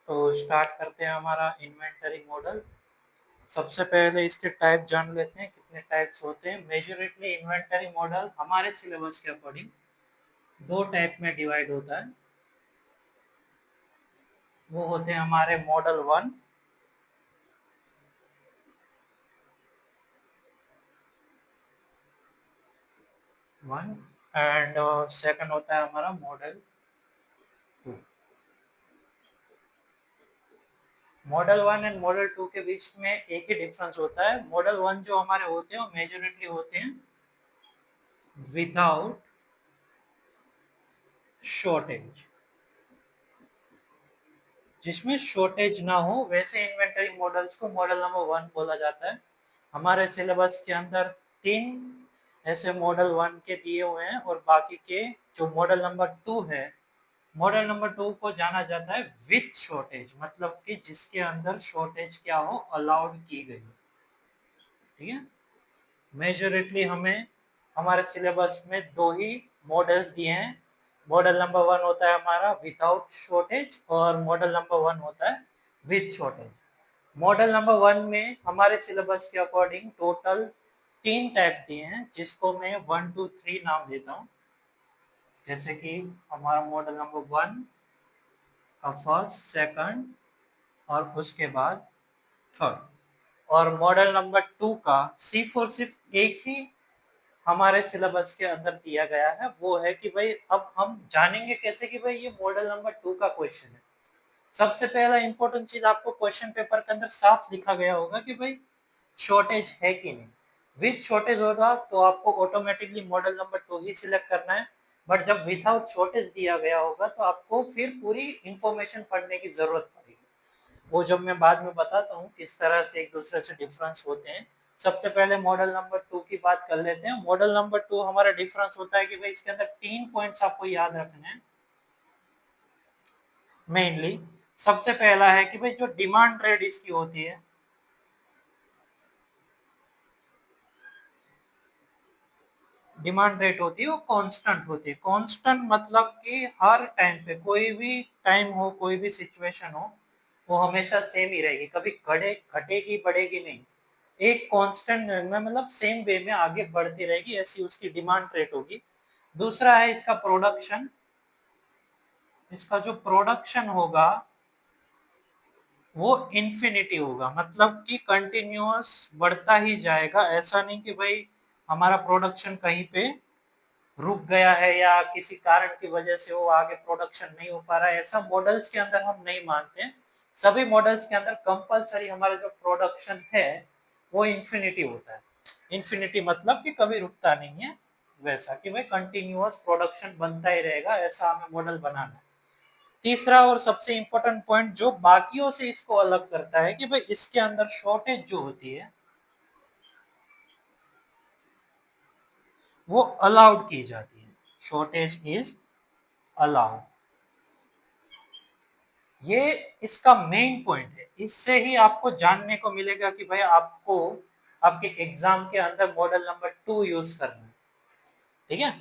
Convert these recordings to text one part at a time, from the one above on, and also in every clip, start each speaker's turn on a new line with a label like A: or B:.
A: तो स्टार्ट करते हैं हमारा इन्वेंटरी मॉडल। सबसे पहले इसके टाइप जान लेते हैं, कितने टाइप्स होते हैं। मेजॉरिटली इन्वेंटरी मॉडल हमारे सिलेबस के अकॉर्डिंग दो टाइप में डिवाइड होता है। वो होते हैं हमारे मॉडल वन एंड सेकंड होता है हमारा model two. Model one and model two के बीच में एक ही डिफरेंस होता है। मॉडल वन जो हमारे होते हैं वो मेजॉरिटली होते हैं विदाउट शॉर्टेज, जिसमें शॉर्टेज ना हो वैसे इन्वेंटरी मॉडल्स को मॉडल नंबर वन बोला जाता है। हमारे सिलेबस के अंदर 3 ऐसे मॉडल वन के दिए हुए हैं और बाकी के जो मॉडल नंबर टू है, मॉडल नंबर टू को जाना जाता है विथ शॉर्टेज, मतलब कि जिसके अंदर शॉर्टेज क्या हो, अलाउड की गई। ठीक है, मेजॉरिटली हमें हमारे सिलेबस में दो ही मॉडल्स दिए हैं। मॉडल नंबर वन होता है हमारा विदाउट शॉर्टेज और मॉडल नंबर वन होता है with shortage. Model number one में हमारे सिलेबस के अकॉर्डिंग टोटल 3 टाइप दिए हैं, जिसको मैं 1 2 3 नाम देता हूँ। जैसे कि हमारा मॉडल नंबर वन का फर्स्ट, सेकंड और उसके बाद थर्ड। और मॉडल नंबर टू का सिर्फ एक ही हमारे सिलेबस के अंदर दिया गया है। वो है कि भाई अब हम जानेंगे कैसे कि भाई ये मॉडल नंबर टू का क्वेश्चन है। सबसे पहला इंपॉर्टेंट चीज आपको क्वेश्चन पेपर के अंदर साफ लिखा गया होगा कि भाई शॉर्टेज है कि नहीं। विथ शॉर्टेज होगा तो आपको ऑटोमेटिकली मॉडल नंबर टू ही सिलेक्ट करना है। बट जब विदाउट शॉर्टेज दिया गया होगा तो आपको फिर पूरी इंफॉर्मेशन पढ़ने की जरूरत पड़ेगी। वो जब मैं बाद में बताता हूँ किस तरह से एक दूसरे से डिफरेंस होते हैं। सबसे पहले मॉडल नंबर टू की बात कर लेते हैं। मॉडल नंबर टू हमारा डिफरेंस होता है कि भाई इसके अंदर 3 पॉइंट्स आपको याद रखने हैं मेनली। सबसे पहला है कि भाई जो डिमांड रेट इसकी होती है, डिमांड रेट होती है वो कांस्टेंट होती है। कांस्टेंट मतलब कि हर टाइम पे, कोई भी टाइम हो, कोई भी सिचुएशन हो, वो हमेशा सेम ही रहेगी, कभी घटेगी बढ़ेगी नहीं। एक कांस्टेंट में मतलब सेम वे में आगे बढ़ती रहेगी, ऐसी उसकी डिमांड रेट होगी। दूसरा है इसका प्रोडक्शन। इसका जो प्रोडक्शन होगा वो इन्फिनिटी होगा, मतलब कि कंटिन्यूअस बढ़ता ही जाएगा। ऐसा नहीं कि भाई हमारा प्रोडक्शन कहीं पे रुक गया है या किसी कारण की वजह से वो आगे प्रोडक्शन नहीं हो पा रहा है, ऐसा मॉडल्स के अंदर हम नहीं मानते हैं। सभी मॉडल्स के अंदर कंपलसरी हमारा जो प्रोडक्शन है वो इन्फिनिटी होता है। इन्फिनिटी मतलब कि कभी रुकता नहीं है, वैसा कि भाई कंटिन्यूअस प्रोडक्शन बनता ही रहेगा, ऐसा हमें मॉडल बनाना है। तीसरा और सबसे इंपॉर्टेंट पॉइंट जो बाकियों से इसको अलग करता है कि भाई इसके अंदर शॉर्टेज जो होती है वो अलाउड की जाती है। शॉर्टेज इज अलाउड, ये इसका मेन पॉइंट है। इससे ही आपको जानने को मिलेगा कि भाई आपको आपके एग्जाम के अंदर मॉडल नंबर टू यूज करना है। ठीक है,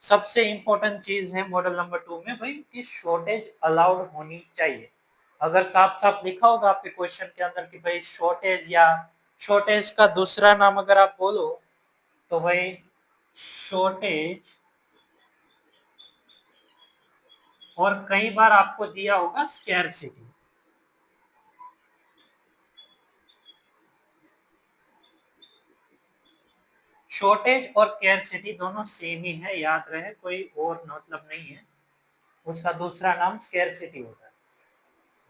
A: सबसे इंपॉर्टेंट चीज है मॉडल नंबर टू में भाई कि शॉर्टेज अलाउड होनी चाहिए। अगर साफ साफ लिखा होगा आपके क्वेश्चन के अंदर कि भाई शॉर्टेज, या शॉर्टेज का दूसरा नाम अगर आप बोलो तो भाई शॉर्टेज, और कई बार आपको दिया होगा स्कैरसिटी। शॉर्टेज और स्कैरसिटी दोनों सेम ही है, याद रहे, कोई और मतलब नहीं है। उसका दूसरा नाम स्कैरसिटी होता है।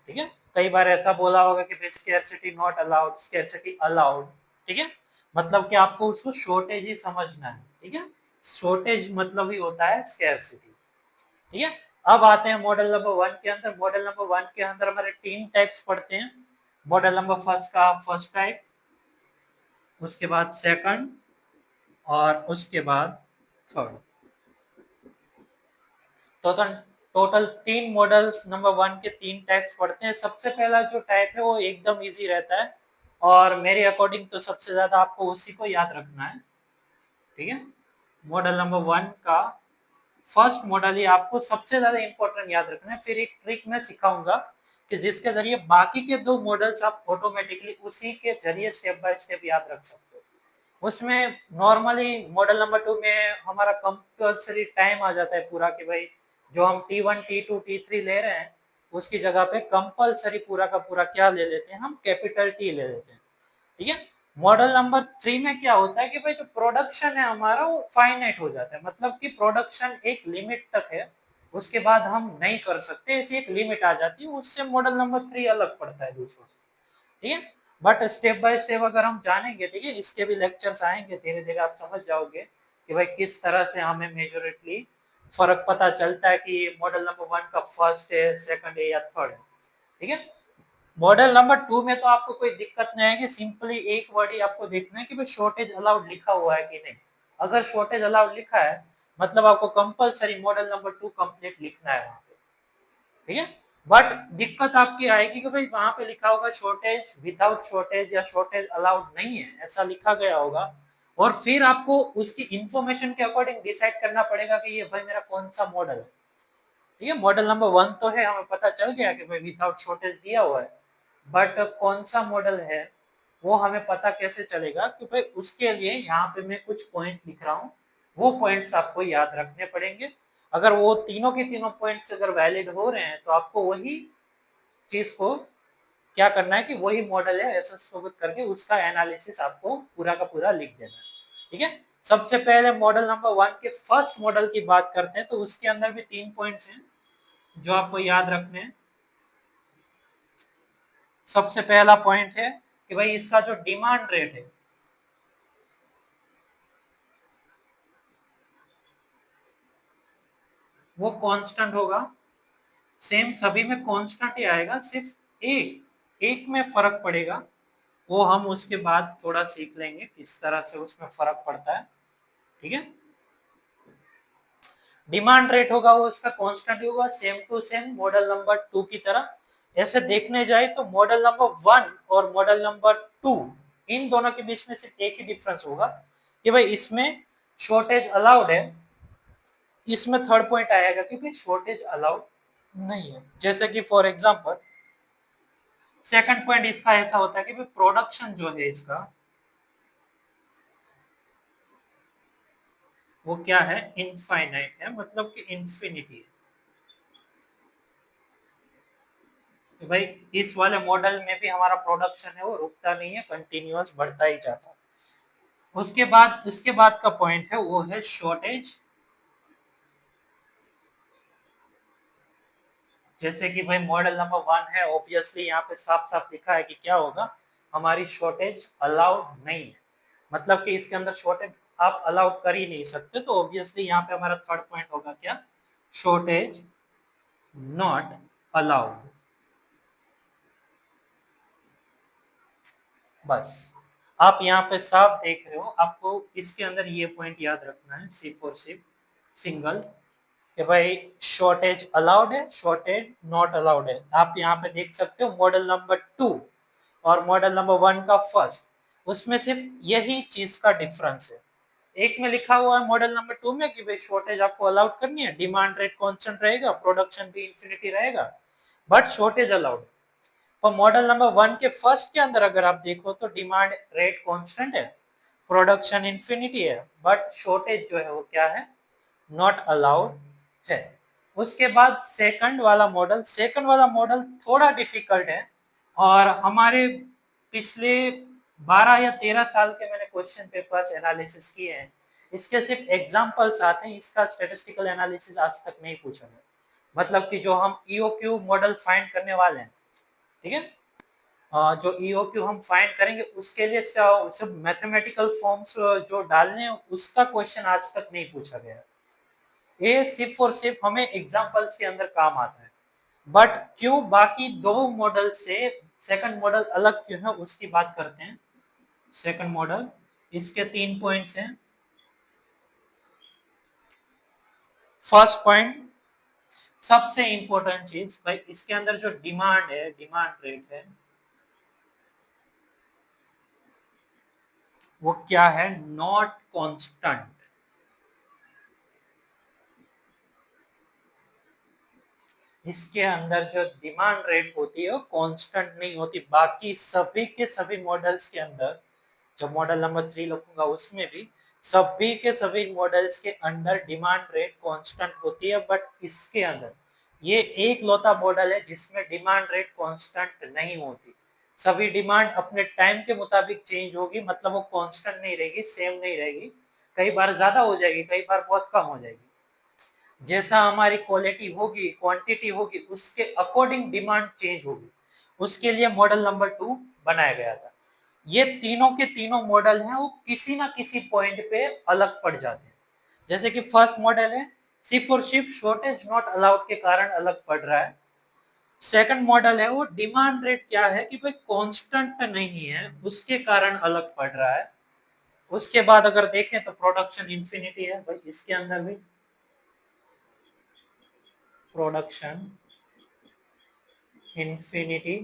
A: ठीक है, कई बार ऐसा बोला होगा कि scarcity not allowed, scarcity allowed. ठीक है, मतलब कि आपको उसको शॉर्टेज ही समझना है। ठीक है, शॉर्टेज मतलब ही होता है स्कैरसिटी। ठीक है, अब आते हैं मॉडल नंबर वन के अंदर। मॉडल नंबर वन के अंदर हमारे 3 टाइप्स पढ़ते हैं। मॉडल नंबर फर्स्ट का फर्स्ट टाइप, उसके बाद सेकंड और उसके बाद थर्ड। तो टोटल 3 मॉडल्स नंबर वन के 3 टाइप्स पढ़ते हैं। सबसे पहला जो टाइप है वो एकदम इजी रहता है और मेरे अकॉर्डिंग तो सबसे ज्यादा आपको उसी को याद रखना है। ठीक है, मॉडल नंबर वन का फर्स्ट मॉडल ही आपको सबसे ज्यादा इंपॉर्टेंट याद रखना है। फिर एक ट्रिक मैं सिखाऊंगा कि जिसके जरिए बाकी के 2 मॉडल्स आप ऑटोमेटिकली उसी के जरिए स्टेप बाय स्टेप याद रख सकते हो। उसमें नॉर्मली मॉडल नंबर 2 में हमारा कंपल्सरी टाइम आ जाता है पूरा, कि भाई जो हम T1 T2 T3 ले रहे हैं उसकी जगह पे कंपल्सरी पूरा का पूरा क्या ले लेते हैं, हम कैपिटल T ले लेते हैं। ठीक है। मॉडल नंबर 3 में क्या होता है कि भाई जो प्रोडक्शन है हमारा वो फाइनाइट हो जाता है, मतलब कि प्रोडक्शन एक लिमिट तक है, उसके बाद हम नहीं कर सकते, ऐसी एक लिमिट आ जाती है। उससे मॉडल नंबर 3 अलग पड़ता है दूसरों से। ठीक है। बट स्टेप बाय स्टेप अगर हम जानेंगे, ठीक है, इसके भी लेक्चर्स आएंगे, धीरे धीरे आप समझ जाओगे कि भाई किस तरह से हमें मेजोरिटली फर्क पता चलता है कि मॉडल नंबर 1 का फर्स्ट है, सेकंड है या थर्ड है। ठीक है। मॉडल नंबर 2 में तो आपको कोई दिक्कत नहीं आएगी, सिंपली एक वर्ड ही आपको देखना है कि भाई शॉर्टेज अलाउड लिखा हुआ है कि नहीं। अगर शॉर्टेज अलाउड लिखा है मतलब आपको कंपलसरी मॉडल नंबर 2 कंप्लीट लिखना है वहां पे। ठीक है। बट दिक्कत आपकी आएगी कि भाई वहां पे लिखा होगा शॉर्टेज विदाउट शॉर्टेज या शॉर्टेज अलाउड नहीं है, ऐसा लिखा गया होगा। और फिर आपको उसकी इंफॉर्मेशन के अकॉर्डिंग डिसाइड करना पड़ेगा कि ये भाई मेरा कौन सा मॉडल है। ठीक है। मॉडल नंबर 1 तो है, हमें पता चल गया कि भाई विदाउट शॉर्टेज दिया हुआ है, बट कौन सा मॉडल है वो हमें पता कैसे चलेगा, कि भाई उसके लिए यहाँ पे मैं कुछ पॉइंट लिख रहा हूँ, वो पॉइंट्स आपको याद रखने पड़ेंगे। अगर वो तीनों के तीनों पॉइंट्स अगर वैलिड हो रहे हैं तो आपको वही चीज को क्या करना है कि वही मॉडल है ऐसा साबित करके उसका एनालिसिस आपको पूरा का पूरा लिख देना है। ठीक है। सबसे पहले मॉडल नंबर 1 के फर्स्ट मॉडल की बात करते हैं, तो उसके अंदर भी 3 पॉइंट्स हैं जो आपको याद रखने हैं। सबसे पहला पॉइंट है कि भाई इसका जो डिमांड रेट है वो कांस्टेंट होगा। सेम सभी में कांस्टेंट ही आएगा, सिर्फ एक एक में फर्क पड़ेगा, वो हम उसके बाद थोड़ा सीख लेंगे किस तरह से उसमें फर्क पड़ता है। ठीक है। डिमांड रेट होगा वो उसका कांस्टेंट होगा, same to same model number 2 की तरह। ऐसे देखने जाए तो मॉडल नंबर 1 और मॉडल नंबर 2 इन दोनों के बीच में सिर्फ एक ही डिफरेंस होगा कि भाई इसमें शॉर्टेज अलाउड है, इसमें थर्ड पॉइंट आएगा कि भाई शॉर्टेज अलाउड नहीं है। जैसे कि फॉर एग्जांपल सेकंड पॉइंट इसका ऐसा होता है कि भाई प्रोडक्शन जो है इसका वो क्या है, इनफाइनाइट है, मतलब कि इंफिनिटी है। कि भाई इस वाले मॉडल में भी हमारा प्रोडक्शन है वो रुकता नहीं है, कंटिन्यूअस बढ़ता ही जाता है। उसके बाद का पॉइंट है वो है शॉर्टेज। जैसे कि भाई मॉडल नंबर 1 है, ऑब्वियसली यहाँ पे साफ साफ लिखा है कि क्या होगा, हमारी शॉर्टेज अलाउड नहीं है, मतलब कि इसके अंदर शॉर्टेज आप अलाउड कर ही नहीं सकते। तो ऑब्वियसली यहाँ पे हमारा थर्ड पॉइंट होगा क्या, शॉर्टेज नॉट अलाउड। बस आप यहाँ पे साफ देख रहे हो, आपको इसके अंदर ये पॉइंट याद रखना है, सिर्फ और सिर्फ सिंगल, कि भाई शॉर्टेज अलाउड है, शॉर्टेज नॉट अलाउड है। आप यहाँ पे देख सकते हो मॉडल नंबर 2 और मॉडल नंबर 1 का फर्स्ट, उसमें सिर्फ यही चीज का डिफरेंस है। एक में लिखा हुआ है मॉडल नंबर 2 में कि भाई शॉर्टेज आपको अलाउड करनी है, डिमांड रेट कांस्टेंट रहेगा, प्रोडक्शन भी इंफिनिटी रहेगा, बट शॉर्टेज अलाउड। और मॉडल नंबर 1 के फर्स्ट के अंदर अगर आप देखो तो डिमांड रेट कांस्टेंट है, प्रोडक्शन इंफिनिटी है, बट शॉर्टेज जो है वो क्या है, नॉट अलाउड है। उसके बाद सेकंड वाला मॉडल थोड़ा डिफिकल्ट है, और हमारे पिछले 12 या 13 साल के मैंने क्वेश्चन पेपर्स एनालिसिस किए हैं, इसके सिर्फ एग्जांपल्स आते हैं, इसका स्टैटिस्टिकल एनालिसिस आज तक नहीं पूछा है। मतलब कि जो हम ईओक्यू मॉडल फाइंड करने वाले हैं, ठीक है, जो ईओक्यू हम फाइंड करेंगे उसके लिए सब मैथमेटिकल फॉर्म्स जो डालने हैं उसका क्वेश्चन आज तक नहीं पूछा गया। ये सिर्फ और सिर्फ हमें एग्जांपल्स के अंदर काम आता है। बट क्यों बाकी 2 मॉडल से सेकंड मॉडल अलग क्यों है उसकी बात करते हैं। सेकंड मॉडल, इसके 3 पॉइंट्स हैं। फर्स्ट पॉइंट, सबसे इंपॉर्टेंट चीज भाई, इसके अंदर जो डिमांड है, डिमांड रेट है, वो क्या है, नॉट कांस्टेंट। इसके अंदर जो डिमांड रेट होती है वो कांस्टेंट नहीं होती। बाकी सभी के सभी मॉडल्स के अंदर, जो मॉडल नंबर 3 लिखूंगा उसमें भी सभी के सभी मॉडल्स के अंदर डिमांड रेट कांस्टेंट होती है। बट इसके अंदर ये एक लौता मॉडल है जिसमें डिमांड रेट कांस्टेंट नहीं होती। सभी डिमांड अपने टाइम के मुताबिक चेंज होगी, मतलब वो कांस्टेंट नहीं रहेगी, सेम नहीं रहेगी। कई बार ज्यादा हो जाएगी, कई बार बहुत कम हो जाएगी। जैसा हमारी क्वालिटी होगी, क्वांटिटी होगी, उसके अकॉर्डिंग डिमांड चेंज होगी। उसके लिए मॉडल नंबर 2 बनाया गया था। ये तीनों के तीनों मॉडल हैं वो किसी ना किसी पॉइंट पे अलग पड़ जाते हैं। जैसे कि फर्स्ट मॉडल है सिर्फ और सिर्फ शॉर्टेज नॉट अलाउड के कारण अलग पड़ रहा है। सेकंड मॉडल है वो डिमांड रेट क्या है कि भाई कांस्टेंट नहीं है, उसके कारण अलग पड़ रहा है। उसके बाद अगर देखें तो प्रोडक्शन इंफिनिटी है भाई, इसके अंदर भी प्रोडक्शन इंफिनिटी।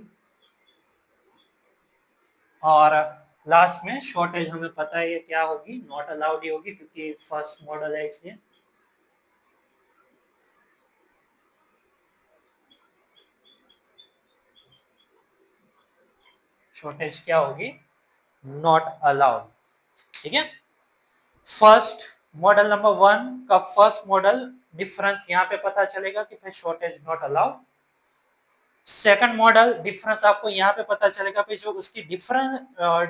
A: और लास्ट में शॉर्टेज हमें पता है ये क्या होगी, नॉट अलाउड ही होगी क्योंकि फर्स्ट मॉडल है इसलिए। शॉर्टेज क्या होगी, नॉट अलाउड। ठीक है। फर्स्ट मॉडल नंबर 1 का फर्स्ट मॉडल डिफरेंस यहाँ पे पता चलेगा कि भाई shortage not allowed. Second model difference आपको यहाँ पे पता चलेगा भाई जो उसकी डिफरेंस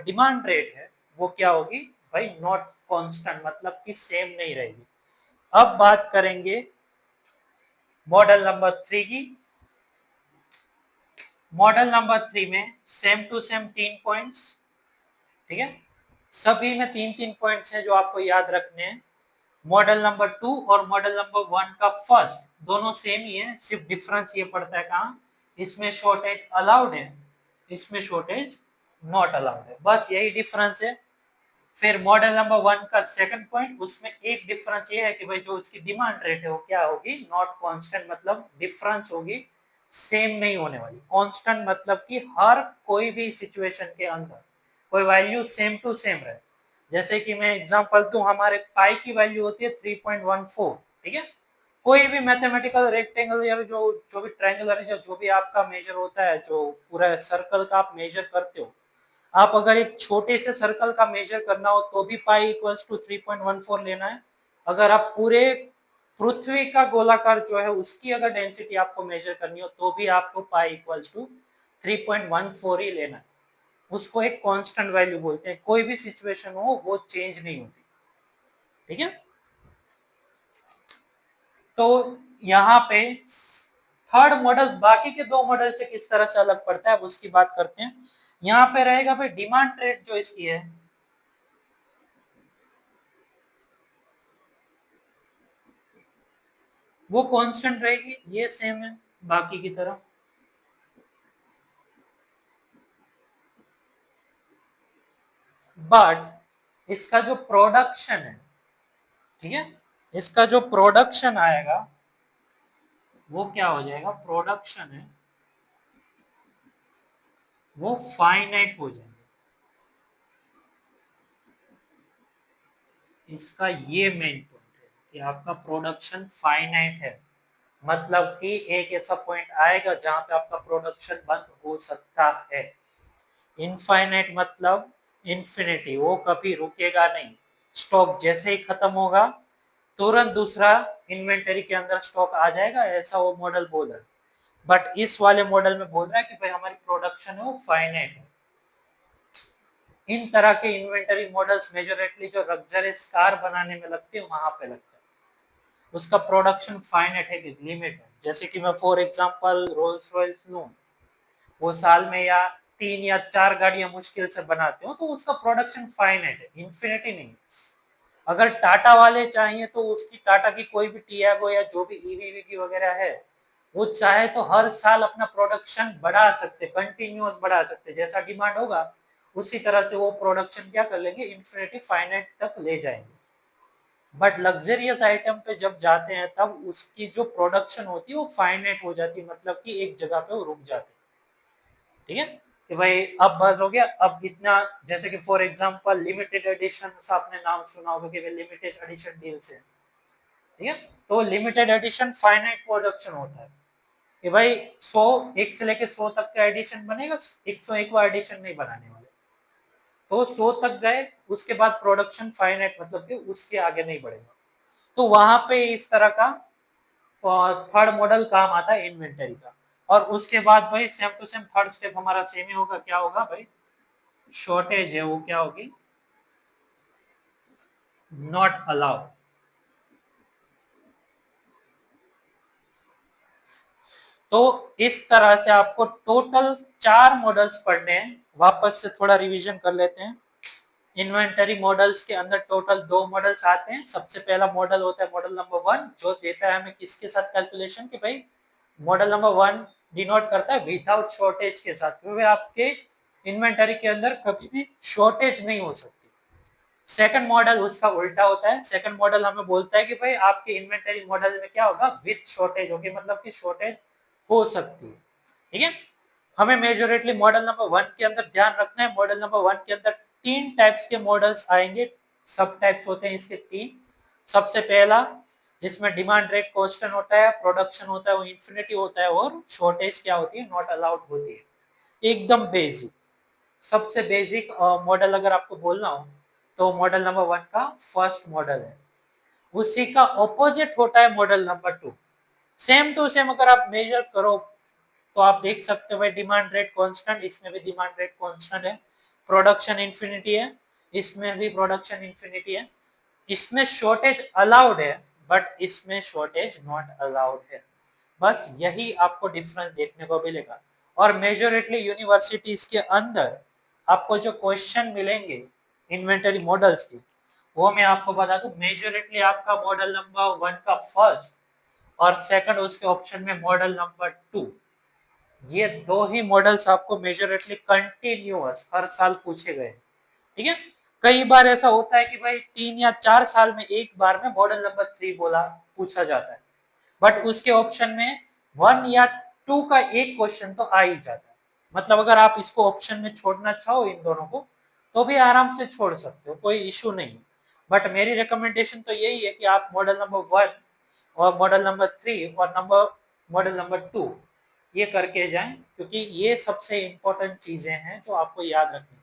A: डिमांड रेट है वो क्या होगी भाई, नॉट कांस्टेंट, मतलब कि सेम नहीं रहेगी। अब बात करेंगे मॉडल नंबर 3 की। मॉडल नंबर 3 में सेम टू सेम 3 पॉइंट्स। ठीक है, सभी में 3-3 पॉइंट्स हैं जो आपको याद रखने हैं। मॉडल नंबर 2 और मॉडल नंबर 1 का फर्स्ट दोनों सेम ही है, सिर्फ डिफरेंस ये पड़ता है कहाँ, इसमें शॉर्टेज अलाउड है, इसमें शॉर्टेज नॉट अलाउड है, बस यही डिफरेंस है। फिर मॉडल नंबर 1 का सेकंड पॉइंट, उसमें एक डिफरेंस ये है कि भाई जो उसकी डिमांड रेट है वो क्या होगी, नॉट कांस्टेंट, मतलब डिफरेंस होगी, सेम नहीं होने वाली। कांस्टेंट मतलब कि हर कोई भी सिचुएशन के अंदर कोई वैल्यू सेम टू सेम रहे। जैसे कि मैं एग्जांपल दूं, हमारे पाई की वैल्यू होती है 3.14। ठीक है, कोई भी मैथमेटिकल रेक्टेंगल या जो जो भी ट्रायंगुलर या जो भी आपका मेजर होता है, जो पूरा सर्कल का आप मेजर करते हो, आप अगर एक छोटे से सर्कल का मेजर करना हो तो भी पाई इक्वल्स टू 3.14 लेना है। अगर आप पूरे पृथ्वी का गोलाकार जो है उसकी अगर डेंसिटी आपको मेजर करनी हो तो भी आपको पाई इक्वल्स टू 3.14 ही लेना है। उसको एक कांस्टेंट वैल्यू बोलते हैं, कोई भी सिचुएशन हो वो चेंज नहीं होती। ठीक है, तो यहाँ पे थर्ड मॉडल बाकी के दो मॉडल से किस तरह से अलग पड़ता है उसकी बात करते हैं। यहाँ पे रहेगा भाई डिमांड रेट जो इसकी है वो कांस्टेंट रहेगी, ये सेम है बाकी की तरह। बट इसका जो प्रोडक्शन है, ठीक है, इसका जो प्रोडक्शन आएगा वो क्या हो जाएगा, प्रोडक्शन है वो फाइनाइट हो जाएगा। इसका ये मेन पॉइंट है कि आपका प्रोडक्शन फाइनाइट है, मतलब कि एक ऐसा पॉइंट आएगा जहां पे आपका प्रोडक्शन बंद हो सकता है। इनफाइनाइट मतलब इन्फिनिटी, वो कभी रुकेगा नहीं। स्टॉक जैसे ही खत्म होगा तुरंत दूसरा इन्वेंटरी के अंदर स्टॉक आ जाएगा, ऐसा वो मॉडल बोल रहा है। बट इस वाले मॉडल में बोल रहा है कि भाई हमारी प्रोडक्शन है वो फाइनाइट है। इन तरह के इन्वेंटरी मॉडल्स मेजोरिटली जो लग्जरियस कार बनाने में लगते हैं वहां पे लगता है, उसका प्रोडक्शन फाइनाइट है, लिमिट है। जैसे कि मैं फॉर एग्जांपल रोल्स रॉयल्स लूं, वो साल में या 3 या 4 गाड़ियां मुश्किल से बनाते हो तो उसका प्रोडक्शन फाइनाइट है, इन्फिनिटी नहीं। अगर टाटा वाले चाहिए तो उसकी टाटा की कोई भी टियागो या जो भी ईवी की वगैरह है, वो चाहे तो हर साल अपना प्रोडक्शन बढ़ा सकते, कंटिन्यूअस बढ़ा सकते, जैसा डिमांड होगा उसी तरह से वो प्रोडक्शन क्या कर लेंगे, इन्फिनिटी फाइनाइट तक ले जाएंगे। बट लग्जरियस आइटम पे जब जाते हैं तब उसकी जो प्रोडक्शन होती है वो फाइनाइट हो जाती है, मतलब कि एक जगह पे वो रुक जाते हैं। ठीक है, कि भाई अब बस हो गया, अब इतना। जैसे कि फॉर एग्जांपल लिमिटेड एडिशन, आपने नाम सुना होगा कि लिमिटेड एडिशन डील्स है। ठीक है, तो लिमिटेड एडिशन फाइनाइट प्रोडक्शन होता है। कि भाई 100 1 से लेके 100 तक का एडिशन बनेगा, 101 एडिशन नहीं बनाने वाले। तो 100 तक गए, उसके बाद प्रोडक्शन फाइनाइट मतलब कि उसके आगे नहीं बढ़ेगा। तो वहां पे इस तरह का थर्ड मॉडल काम आता है इन्वेंटरी का। और उसके बाद भाई same to same third step हमारा सेम ही होगा। क्या होगा भाई? शॉर्टेज है वो क्या होगी? Not allowed. तो इस तरह से आपको टोटल 4 मॉडल्स पढ़ने हैं। वापस से थोड़ा रिवीजन कर लेते हैं। इन्वेंटरी मॉडल्स के अंदर टोटल 2 मॉडल्स आते हैं। सबसे पहला मॉडल होता है मॉडल नंबर 1, जो देता है हमें किसके साथ कैलकुलेशन, कि भाई मॉडल नंबर 1 डिनोट करता है विदाउट शॉर्टेज के साथ, क्योंकि आपके इन्वेंटरी के अंदर कभी भी शॉर्टेज नहीं हो सकती। सेकंड मॉडल उसका उल्टा होता है। सेकंड मॉडल हमें बोलता है कि भाई आपके इन्वेंटरी मॉडल में क्या होगा? विद शॉर्टेज होगी, मतलब कि शॉर्टेज हो सकती है। ठीक है। हमें मेजोरिटली मॉडल नंबर 1 के अंदर ध्यान रखना है। मॉडल नंबर 1 के अंदर 3 टाइप्स के मॉडल्स आएंगे। सब टाइप्स होते हैं इसके 3। सबसे पहला जिसमें डिमांड रेट कांस्टेंट होता है, प्रोडक्शन होता है वो इंफिनिटी होता है, और शॉर्टेज क्या होती है? नॉट अलाउड होती है। एकदम बेसिक, सबसे बेसिक मॉडल अगर आपको बोलना हो तो मॉडल नंबर 1 का फर्स्ट मॉडल है। उसी का ऑपोजिट होता है model number 2। Same to same अगर आप मेजर करो तो आप देख सकते हो भाई डिमांड रेट कांस्टेंट, इसमें भी डिमांड रेट कांस्टेंट है। प्रोडक्शन इंफिनिटी है, इसमें भी प्रोडक्शन इंफिनिटी है। इसमें शॉर्टेज अलाउड है, बट इसमें शॉर्टेज नॉट अलाउड है। बस यही आपको डिफरेंस देखने को मिलेगा। और मेजोरिटली यूनिवर्सिटीज के अंदर आपको जो क्वेश्चन मिलेंगे इन्वेंटरी मॉडल्स की, वो मैं आपको बता दूं, मेजोरिटली आपका मॉडल नंबर 1 का फर्स्ट और सेकंड उसके ऑप्शन में मॉडल नंबर 2, ये 2 ही मॉडल्स आपको मेजोरिटली कंटिन्यूअस हर साल पूछे गए। ठीक है। कई बार ऐसा होता है कि भाई 3 या 4 साल में एक बार में मॉडल नंबर 3 बोला पूछा जाता है, बट उसके ऑप्शन में 1 या 2 का एक क्वेश्चन तो आ ही जाता है। मतलब अगर आप इसको ऑप्शन में छोड़ना चाहो इन दोनों को तो भी आराम से छोड़ सकते हो, कोई इशू नहीं। बट मेरी रिकमेंडेशन तो यही है कि आप मॉडल नंबर 1 और मॉडल नंबर 3 और मॉडल नंबर 2 ये करके जाएं, क्योंकि ये सबसे इंपॉर्टेंट चीजें हैं जो आपको याद रखनी।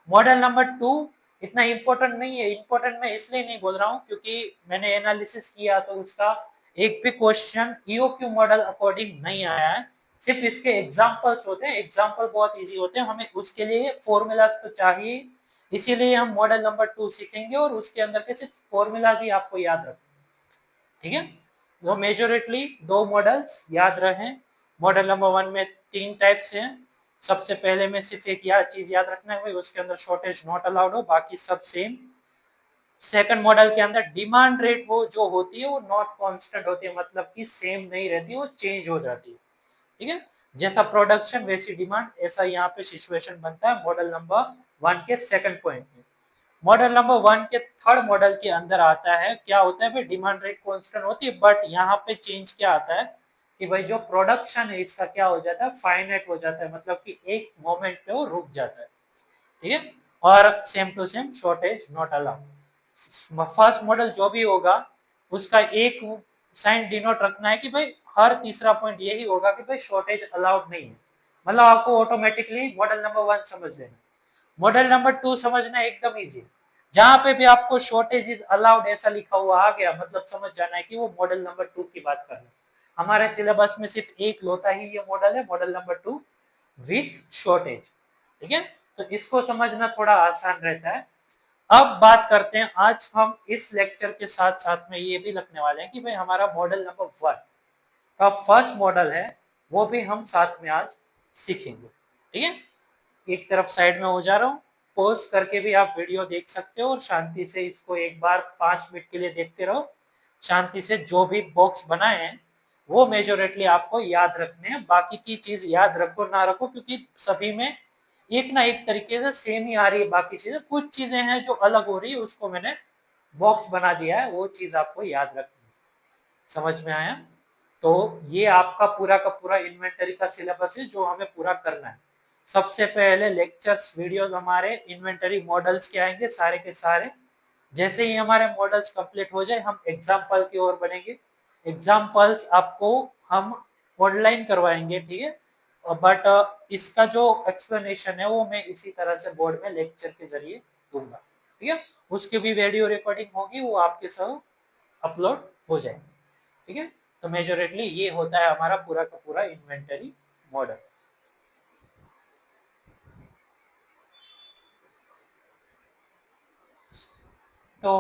A: मॉडल नंबर 2 इतना इंपॉर्टेंट नहीं है। इंपॉर्टेंट मैं इसलिए नहीं बोल रहा हूँ क्योंकि मैंने एनालिसिस किया तो उसका एक भी क्वेश्चन ईओक्यू मॉडल अकॉर्डिंग नहीं आया है। सिर्फ इसके एग्जांपल्स होते हैं, एग्जांपल बहुत इजी होते हैं, हमें उसके लिए फॉर्मूलाज तो चाहिए। इसीलिए हम मॉडल नंबर 2 सीखेंगे और उसके अंदर के सिर्फ फॉर्मूलाज ही आपको याद रखना। ठीक है। वो मेजोरिटली 2 मॉडल्स याद रहे। मॉडल नंबर 1 में 3 टाइप्स हैं। सबसे पहले में सिर्फ एक याद चीज याद रखना है, उसके अंदर शॉर्टेज नॉट अलाउड हो, बाकी सब सेम। सेकंड मॉडल के अंदर डिमांड रेट हो जो होती है वो नॉट कांस्टेंट होती है, मतलब कि सेम नहीं रहती, वो चेंज हो जाती है। ठीक है। जैसा प्रोडक्शन वैसी डिमांड, ऐसा यहाँ पे सिचुएशन बनता है मॉडल नंबर 1 के सेकंड पॉइंट में। मॉडल नंबर 1 के थर्ड मॉडल के अंदर आता है, क्या होता है भाई? डिमांड रेट कांस्टेंट होती है, बट यहाँ पे चेंज क्या आता है कि भाई जो प्रोडक्शन है इसका क्या हो जाता है? फाइनाइट हो जाता है, मतलब कि एक मोमेंट पे वो रुक जाता है। ठीक है। और same to same shortage not allowed. First model जो भी होगा उसका एक साइन डिनोट रखना है कि भाई हर तीसरा पॉइंट यही होगा कि भाई शॉर्टेज अलाउड नहीं है। मतलब आपको ऑटोमेटिकली मॉडल नंबर 1 समझ लेना। मॉडल नंबर 2 समझना एकदम इजी। जहां पे भी आपको शॉर्टेज इज अलाउड ऐसा लिखा हुआ आ गया, मतलब समझ जाना है कि वो मॉडल नंबर 2 की बात कर रहे हैं। हमारे सिलेबस में सिर्फ एक लोता ही ये मॉडल है, मॉडल नंबर 2 विथ शॉर्टेज। ठीक है। तो इसको समझना थोड़ा आसान रहता है। अब बात करते हैं, आज हम इस लेक्चर के साथ साथ में ये भी रखने वाले हैं कि भाई हमारा मॉडल नंबर 1 का फर्स्ट मॉडल है वो भी हम साथ में आज सीखेंगे। ठीक है। एक तरफ साइड में हो जा रहा हूँ, पॉज करके भी आप वीडियो देख सकते हो और शांति से इसको एक बार 5 मिनट के लिए देखते रहो। शांति से जो भी बॉक्स बनाए हैं वो मेजोरिटली आपको याद रखने हैं। बाकी की चीज याद रखो ना रखो, क्योंकि सभी में एक ना एक तरीके से सेम ही आ रही है। बाकी चीजें, कुछ चीजें हैं जो अलग हो रही है, उसको मैंने बॉक्स बना दिया है, वो चीज आपको याद रखनी है। समझ में आया? तो ये आपका पूरा का पूरा इन्वेंटरी का सिलेबस है जो हमें पूरा करना है। सबसे पहले लेक्चर्स वीडियोस हमारे इन्वेंटरी मॉडल्स के आएंगे सारे के सारे। जैसे ही हमारे मॉडल्स कंप्लीट हो जाए हम एग्जाम्पल की ओर बढ़ेंगे। एग्जाम्पल्स आपको हम ऑनलाइन करवाएंगे, ठीक है, बट इसका जो एक्सप्लेनेशन है वो मैं इसी तरह से बोर्ड में लेक्चर के जरिए दूंगा, ठीक है। उसकी भी वीडियो रिकॉर्डिंग होगी, वो आपके साथ अपलोड हो जाएगी, ठीक है। तो मेजोरिटली ये होता है हमारा पूरा का पूरा इन्वेंटरी मॉडल। तो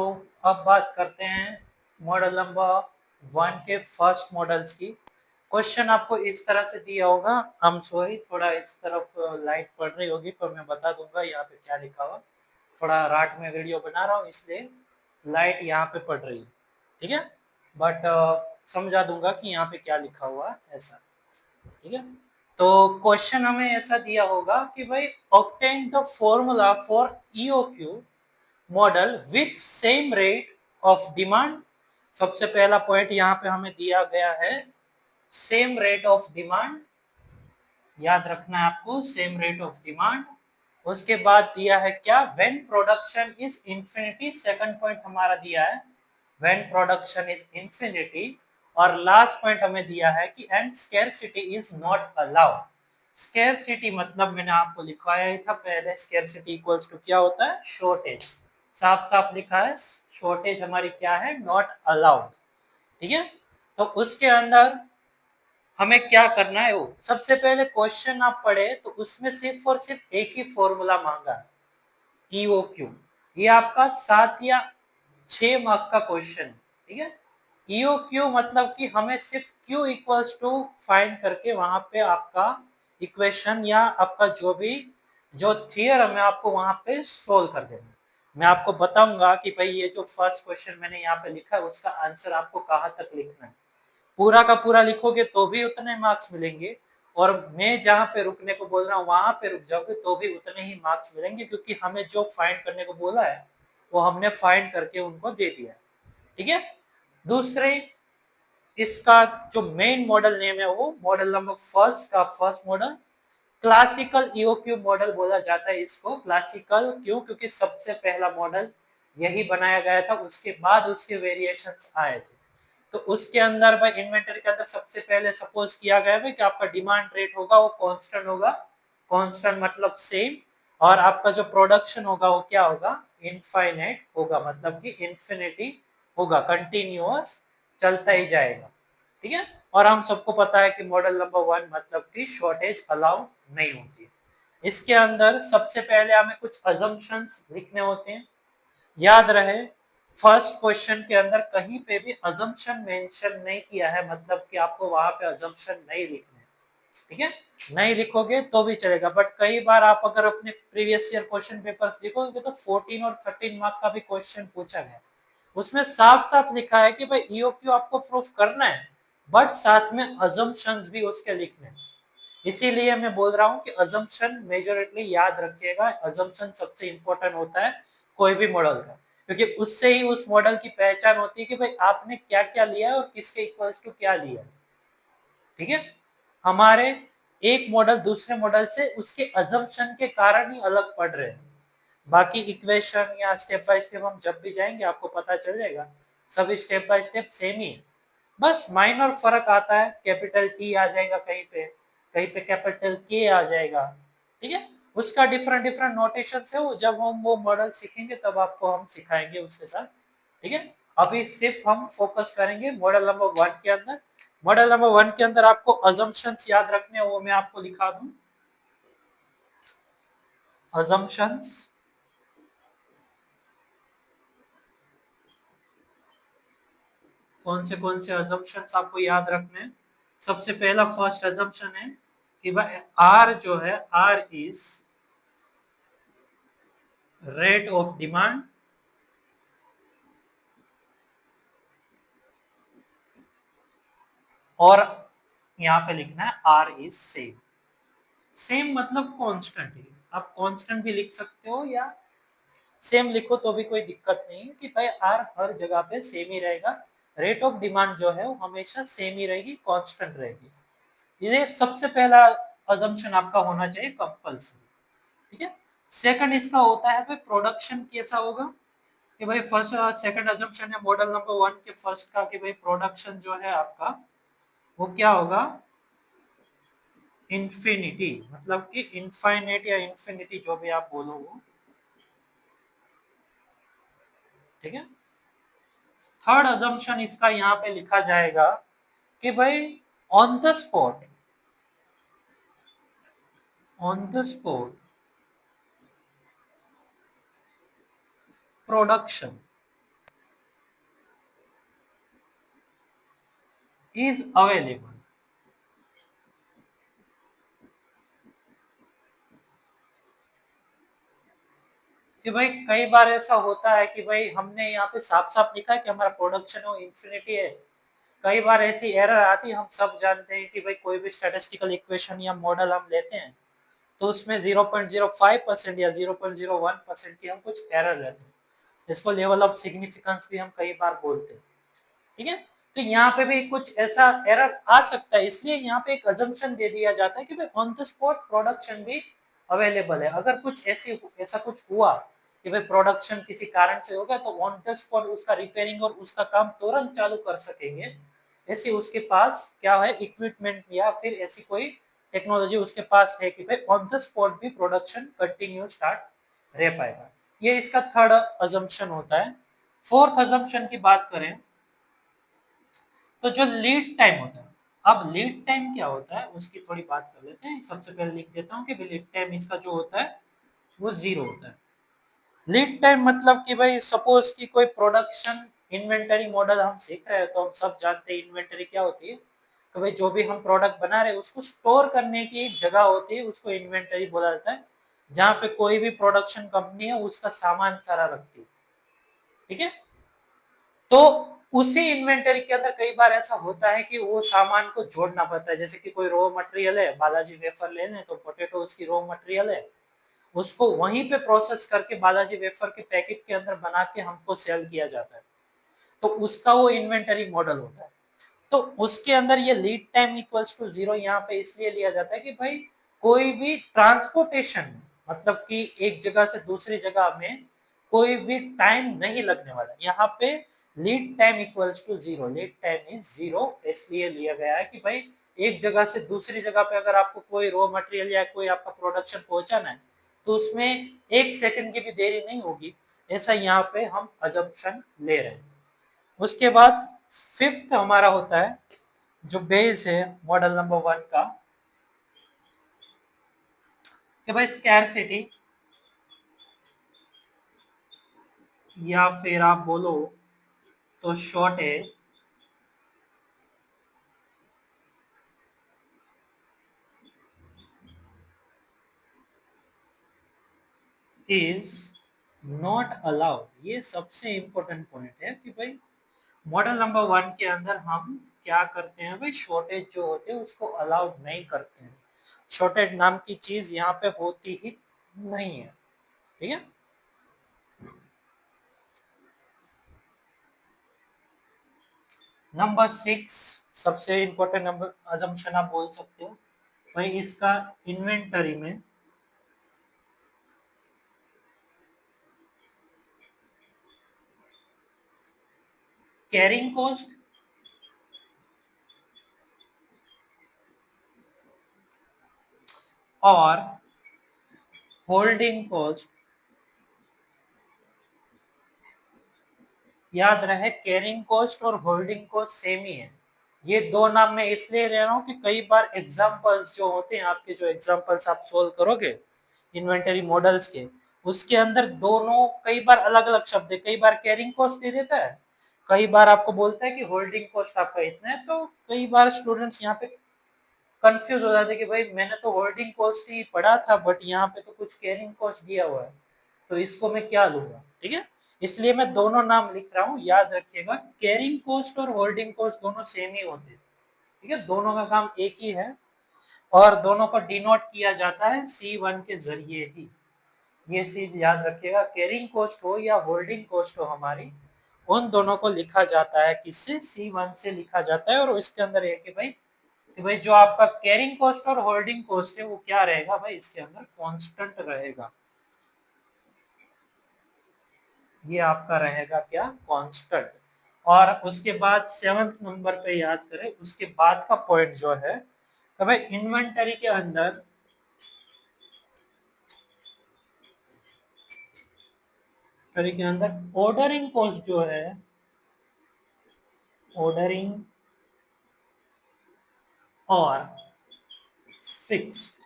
A: अब बात करते हैं मॉडल नंबर 1 के फर्स्ट मॉडल्स की। क्वेश्चन आपको इस तरह से दिया होगा, आई एम सॉरी थोड़ा इस तरफ लाइट पड़ रही होगी, पर मैं बता दूंगा यहाँ पे क्या लिखा हुआ। थोड़ा रात में वीडियो बना रहा हूँ इसलिए लाइट यहाँ पे पड़ रही है, ठीक है, बट समझा दूंगा कि यहाँ पे क्या लिखा हुआ है ऐसा, ठीक है। तो क्वेश्चन हमें ऐसा दिया होगा कि भाई obtain the formula for EOQ model with same rate of demand. सबसे पहला पॉइंट यहाँ पे हमें दिया गया है सेम रेट ऑफ डिमांड, याद रखना है आपको सेम रेट ऑफ डिमांड। उसके बाद दिया है क्या, when production is infinity, second point हमारा दिया है व्हेन प्रोडक्शन इज इंफिनिटी। और लास्ट पॉइंट हमें दिया है कि and scarcity is not allowed. Scarcity मतलब मैंने आपको लिखवाया ही था पहले, स्केर्सिटी इक्वल्स टू क्या होता है, शॉर्टेज। साफ साफ लिखा है शॉर्टेज हमारी क्या है, नॉट अलाउड, ठीक है। तो उसके अंदर हमें क्या करना है, वो सबसे पहले क्वेश्चन आप पढ़े तो उसमें सिर्फ और सिर्फ एक ही फॉर्मूला मांगा है, ईओक्यू। ये आपका 7 या 6 मार्क का क्वेश्चन, ठीक है। ईओक्यू मतलब कि हमें सिर्फ क्यू इक्वल्स टू फाइंड करके वहां पे आपका इक्वेशन या आपका जो भी जो थियरम है आपको वहां पे सोल्व कर देना। मैं आपको बताऊंगा कि भाई ये जो फर्स्ट क्वेश्चन मैंने यहाँ पे लिखा है उसका आंसर आपको कहाँ तक लिखना है। पूरा का पूरा लिखोगे तो भी उतने मार्क्स मिलेंगे, और मैं जहाँ पे रुकने को बोल रहा हूँ वहां पे रुक जाओगे तो भी उतने ही मार्क्स मिलेंगे, क्योंकि हमें जो फाइंड करने को बोला है वो हमने फाइंड करके उनको दे दिया, ठीक है। दूसरे इसका जो मेन मॉडल नेम है वो मॉडल नंबर फर्स्ट का first model classical EOQ model बोला जाता है इसको। क्लासिकल क्यों, क्योंकि सबसे पहला मॉडल यही बनाया गया था, उसके बाद उसके वेरिएशंस आए थे। तो उसके अंदर भाई इन्वेंटरी के अंदर सबसे पहले सपोज किया गया है कि आपका डिमांड रेट होगा वो कांस्टेंट होगा, कांस्टेंट मतलब सेम, और आपका जो प्रोडक्शन होगा वो क्या होगा, इनफाइनाइट होगा, मतलब कि इंफिनिटी होगा, कंटिन्यूअस चलता ही जाएगा, ठीक है। और हम सबको पता है कि मॉडल नंबर 1 मतलब कि शॉर्टेज अलाउ नहीं होती है। इसके अंदर सबसे पहले हमें कुछ अजम्पशंस लिखने होते हैं, याद रहे फर्स्ट क्वेश्चन के अंदर कहीं पे भी अजम्पशन मेंशन नहीं किया है, मतलब कि आपको वहां पे अजम्पशन नहीं लिखने, ठीक है। नहीं लिखोगे तो भी चलेगा, बट कई बार आप अगर अपने प्रीवियस ईयर क्वेश्चन पेपर्स देखोगे तो 14 और 13 मार्क का भी क्वेश्चन पूछा गया, उसमें साफ साफ लिखा है कि भाई ईओक्यू आपको प्रूफ करना है, बट साथ में अजम्पशंस भी उसके लिखने हैं। इसीलिए मैं बोल रहा हूँ कि अजम्पशन मेजोरिटली याद रखिएगा, अजम्पशन सबसे इंपॉर्टेंट होता है कोई भी मॉडल का, क्योंकि उससे ही उस मॉडल की पहचान होती है कि भाई आपने क्या क्या लिया है और किसके इक्वल्स टू क्या लिया है, ठीक है। हमारे एक मॉडल दूसरे मॉडल से उसके अजम्पशन के कारण ही अलग पड़ रहे हैं, बाकी इक्वेशन या स्टेप बाय स्टेप हम जब भी जाएंगे आपको पता चल जाएगा, सभी स्टेप बाय स्टेप सेम ही है। बस माइनर फर्क आता है, कैपिटल टी आ जाएगा कहीं पे, कहीं पे कैपिटल के आ जाएगा, ठीक है। उसका डिफरेंट डिफरेंट नोटेशन है, वो जब हम वो मॉडल सीखेंगे तब आपको हम सिखाएंगे उसके साथ, ठीक है। अभी सिर्फ हम फोकस करेंगे मॉडल नंबर 1 के अंदर। मॉडल नंबर 1 के अंदर आपको अजम्पशंस याद रखने हैं, वो मैं आपको लिखा दूं, अजम्पशंस। कौन से अजम्पशंस आपको याद रखने हैं। सबसे पहला फर्स्ट अजम्पशन है कि भाई आर जो है, R is rate of demand, और यहां पे लिखना है आर इज सेम। सेम मतलब कांस्टेंट ही, आप कांस्टेंट भी लिख सकते हो या सेम लिखो तो भी कोई दिक्कत नहीं है, कि भाई आर हर जगह पे सेम ही रहेगा, रेट ऑफ डिमांड जो है वो हमेशा सेम ही रहेगी, कांस्टेंट रहेगी। ये सबसे पहला अजम्पशन आपका होना चाहिए कंपल्सरी, ठीक है। सेकंड इसका होता है भाई प्रोडक्शन कैसा होगा, कि भाई फर्स्ट सेकंड अजम्पशन है मॉडल नंबर 1 के फर्स्ट का कि भाई प्रोडक्शन जो है आपका वो क्या होगा, इंफिनिटी, मतलब कि इनफाइनाइट या इंफिनिटी जो भी आप बोलो वो, ठीक है। थर्ड अजम्पशन इसका यहाँ पे लिखा जाएगा कि भाई on the spot, on the spot production is available. कि भाई कई बार ऐसा होता है कि भाई हमने यहाँ पे साफ साफ लिखा है कि हमारा प्रोडक्शन वो इंफिनिटी है, कई बार ऐसी एरर आती है। हम सब जानते हैं कि भाई कोई भी स्टैटिस्टिकल इक्वेशन या मॉडल हम लेते हैं तो उसमें 0.05% या 0.01% की हम कुछ एरर रहते हैं, इसको लेवल ऑफ सिग्निफिकेंस भी हम कई बार बोलते हैं, ठीक है। तो यहाँ पे भी कुछ ऐसा एरर आ सकता है, इसलिए यहाँ पे एक अजम्पशन दे दिया जाता है कि भाई ऑन द स्पॉट प्रोडक्शन भी अवेलेबल है। अगर कुछ ऐसा कुछ हुआ कि भाई प्रोडक्शन किसी कारण से होगा तो ऑन द स्पॉट उसका रिपेयरिंग और उसका काम तुरंत चालू कर सकेंगे, ऐसी उसके पास क्या है इक्विपमेंट या फिर ऐसी कोई टेक्नोलॉजी उसके पास है कि भाई ऑन द स्पॉट भी प्रोडक्शन कंटिन्यू स्टार्ट रह पाएगा। ये इसका थर्ड अजम्पशन होता है। फोर्थ अजम्पशन की बात करें तो जो लीड टाइम होता है, अब लीड टाइम क्या होता है उसकी थोड़ी बात कर लेते हैं। सबसे पहले लिख देता हूँ कि लीड टाइम इसका जो होता है वो 0 होता है। लीड टाइम मतलब कि भाई सपोज कि कोई प्रोडक्शन इन्वेंटरी मॉडल हम सीख रहे हैं तो हम सब जानते हैं इन्वेंटरी क्या होती है। तो भाई जो भी हम प्रोडक्ट बना रहे हैं उसको स्टोर करने की एक जगह होती है, उसको इन्वेंटरी बोला जाता है, जहाँ पे कोई भी प्रोडक्शन कंपनी है उसका सामान सारा रखती है, ठीक है। तो उसी इन्वेंटरी के अंदर कई बार ऐसा होता है कि वो सामान को जोड़ना पड़ता है, जैसे कि कोई रॉ मटेरियल है, बालाजी वेफर ले लें तो पोटैटो उसकी रॉ मटेरियल है, उसको वहीं पे प्रोसेस करके बालाजी वेफर के पैकेट के अंदर बना के हमको सेल किया जाता है, तो उसका वो इन्वेंटरी मॉडल होता है। तो उसके अंदर ये लीड टाइम इक्वल्स टू 0 यहाँ पे इसलिए लिया जाता है कि भाई कोई भी ट्रांसपोर्टेशन, मतलब कि एक जगह से दूसरी जगह में कोई भी टाइम नहीं लगने वाला, यहाँ पे lead time equals to 0, lead time is 0 इसलिए लिया गया है कि भाई एक जगह से दूसरी जगह पे अगर आपको कोई रॉ मटेरियल या कोई आपका प्रोडक्शन पहुंचाना है तो उसमें एक सेकंड की भी देरी नहीं होगी, ऐसा यहाँ पे हम अजम्पशन ले रहे हैं। उसके बाद फिफ्थ हमारा होता है जो बेस है मॉडल नंबर 1 का, कि भाई स्कैरसिटी या फिर आप बोलो तो शॉर्टेज इज नॉट अलाउड। ये सबसे इंपॉर्टेंट पॉइंट है कि भाई मॉडल नंबर 1 के अंदर हम क्या करते हैं, भाई शॉर्टेज जो होते हैं उसको अलाउड नहीं करते हैं। शॉर्टेज नाम की चीज यहाँ पे होती ही नहीं है, ठीक है। नंबर 6 सबसे इंपॉर्टेंट नंबर अजम्पशन आप बोल सकते हो, भाई इसका इन्वेंटरी में कैरिंग कॉस्ट और होल्डिंग कॉस्ट, याद रहे कैरिंग कॉस्ट और होल्डिंग कॉस्ट सेम ही है। ये दो नाम मैं इसलिए ले रहा हूँ कि कई बार एग्जांपल्स जो होते हैं, आपके जो एग्जांपल्स आप सोल्व करोगे इन्वेंटरी मॉडल्स के, उसके अंदर दोनों कई बार अलग अलग शब्द है, कई बार कैरिंग कॉस्ट दे देता है, कई बार आपको बोलता है कि होल्डिंग कॉस्ट आपका इतना है। तो कई बार स्टूडेंट्स यहाँ पे कंफ्यूज हो जाते हैं कि भाई मैंने तो होल्डिंग कॉस्ट ही पढ़ा था बट यहाँ पे तो कुछ कैरिंग कॉस्ट दिया हुआ है, तो इसको मैं क्या लूंगा, ठीक है। इसलिए मैं दोनों नाम लिख रहा हूँ, याद रखिएगा कैरिंग कॉस्ट और होल्डिंग कॉस्ट दोनों सेम ही होते हैं, ठीक है, दोनों का काम एक ही है और दोनों को डिनोट किया जाता है C1 के जरिए ही। ये चीज याद रखिएगा, कैरिंग कॉस्ट हो या होल्डिंग कॉस्ट हो हमारी, उन दोनों को लिखा जाता है किससे, C1 से लिखा जाता है। और इसके अंदर है कि भाई जो आपका कैरिंग कॉस्ट और होल्डिंग कॉस्ट है वो क्या रहेगा, भाई इसके अंदर कांस्टेंट रहेगा, ये आपका रहेगा क्या, कांस्टेंट। और उसके बाद 7th नंबर पे याद करें, उसके बाद का पॉइंट जो है तो भाई इन्वेंटरी के अंदर ऑर्डरिंग कॉस्ट जो है, ऑर्डरिंग और फिक्स्ड,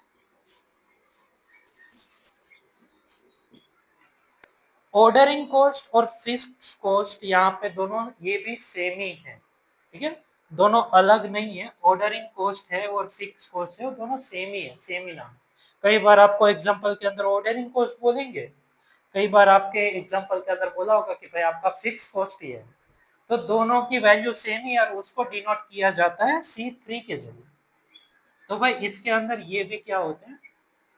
A: ऑर्डरिंग कॉस्ट और फिक्स्ड कॉस्ट यहाँ पे दोनों ये भी सेम ही है, ठीक है, दोनों अलग नहीं है। ऑर्डरिंग कॉस्ट है और फिक्स कॉस्ट है, दोनों सेम ही है, सेम ही नाम। कई बार आपको एग्जांपल के अंदर ऑर्डरिंग कॉस्ट बोलेंगे, कई बार आपके एग्जांपल के अंदर बोला होगा कि भाई आपका फिक्स कॉस्ट ही है, तो दोनों की वैल्यू सेम ही है और उसको डिनोट किया जाता है C3 के जरिए। तो भाई इसके अंदर ये भी क्या होते हैं,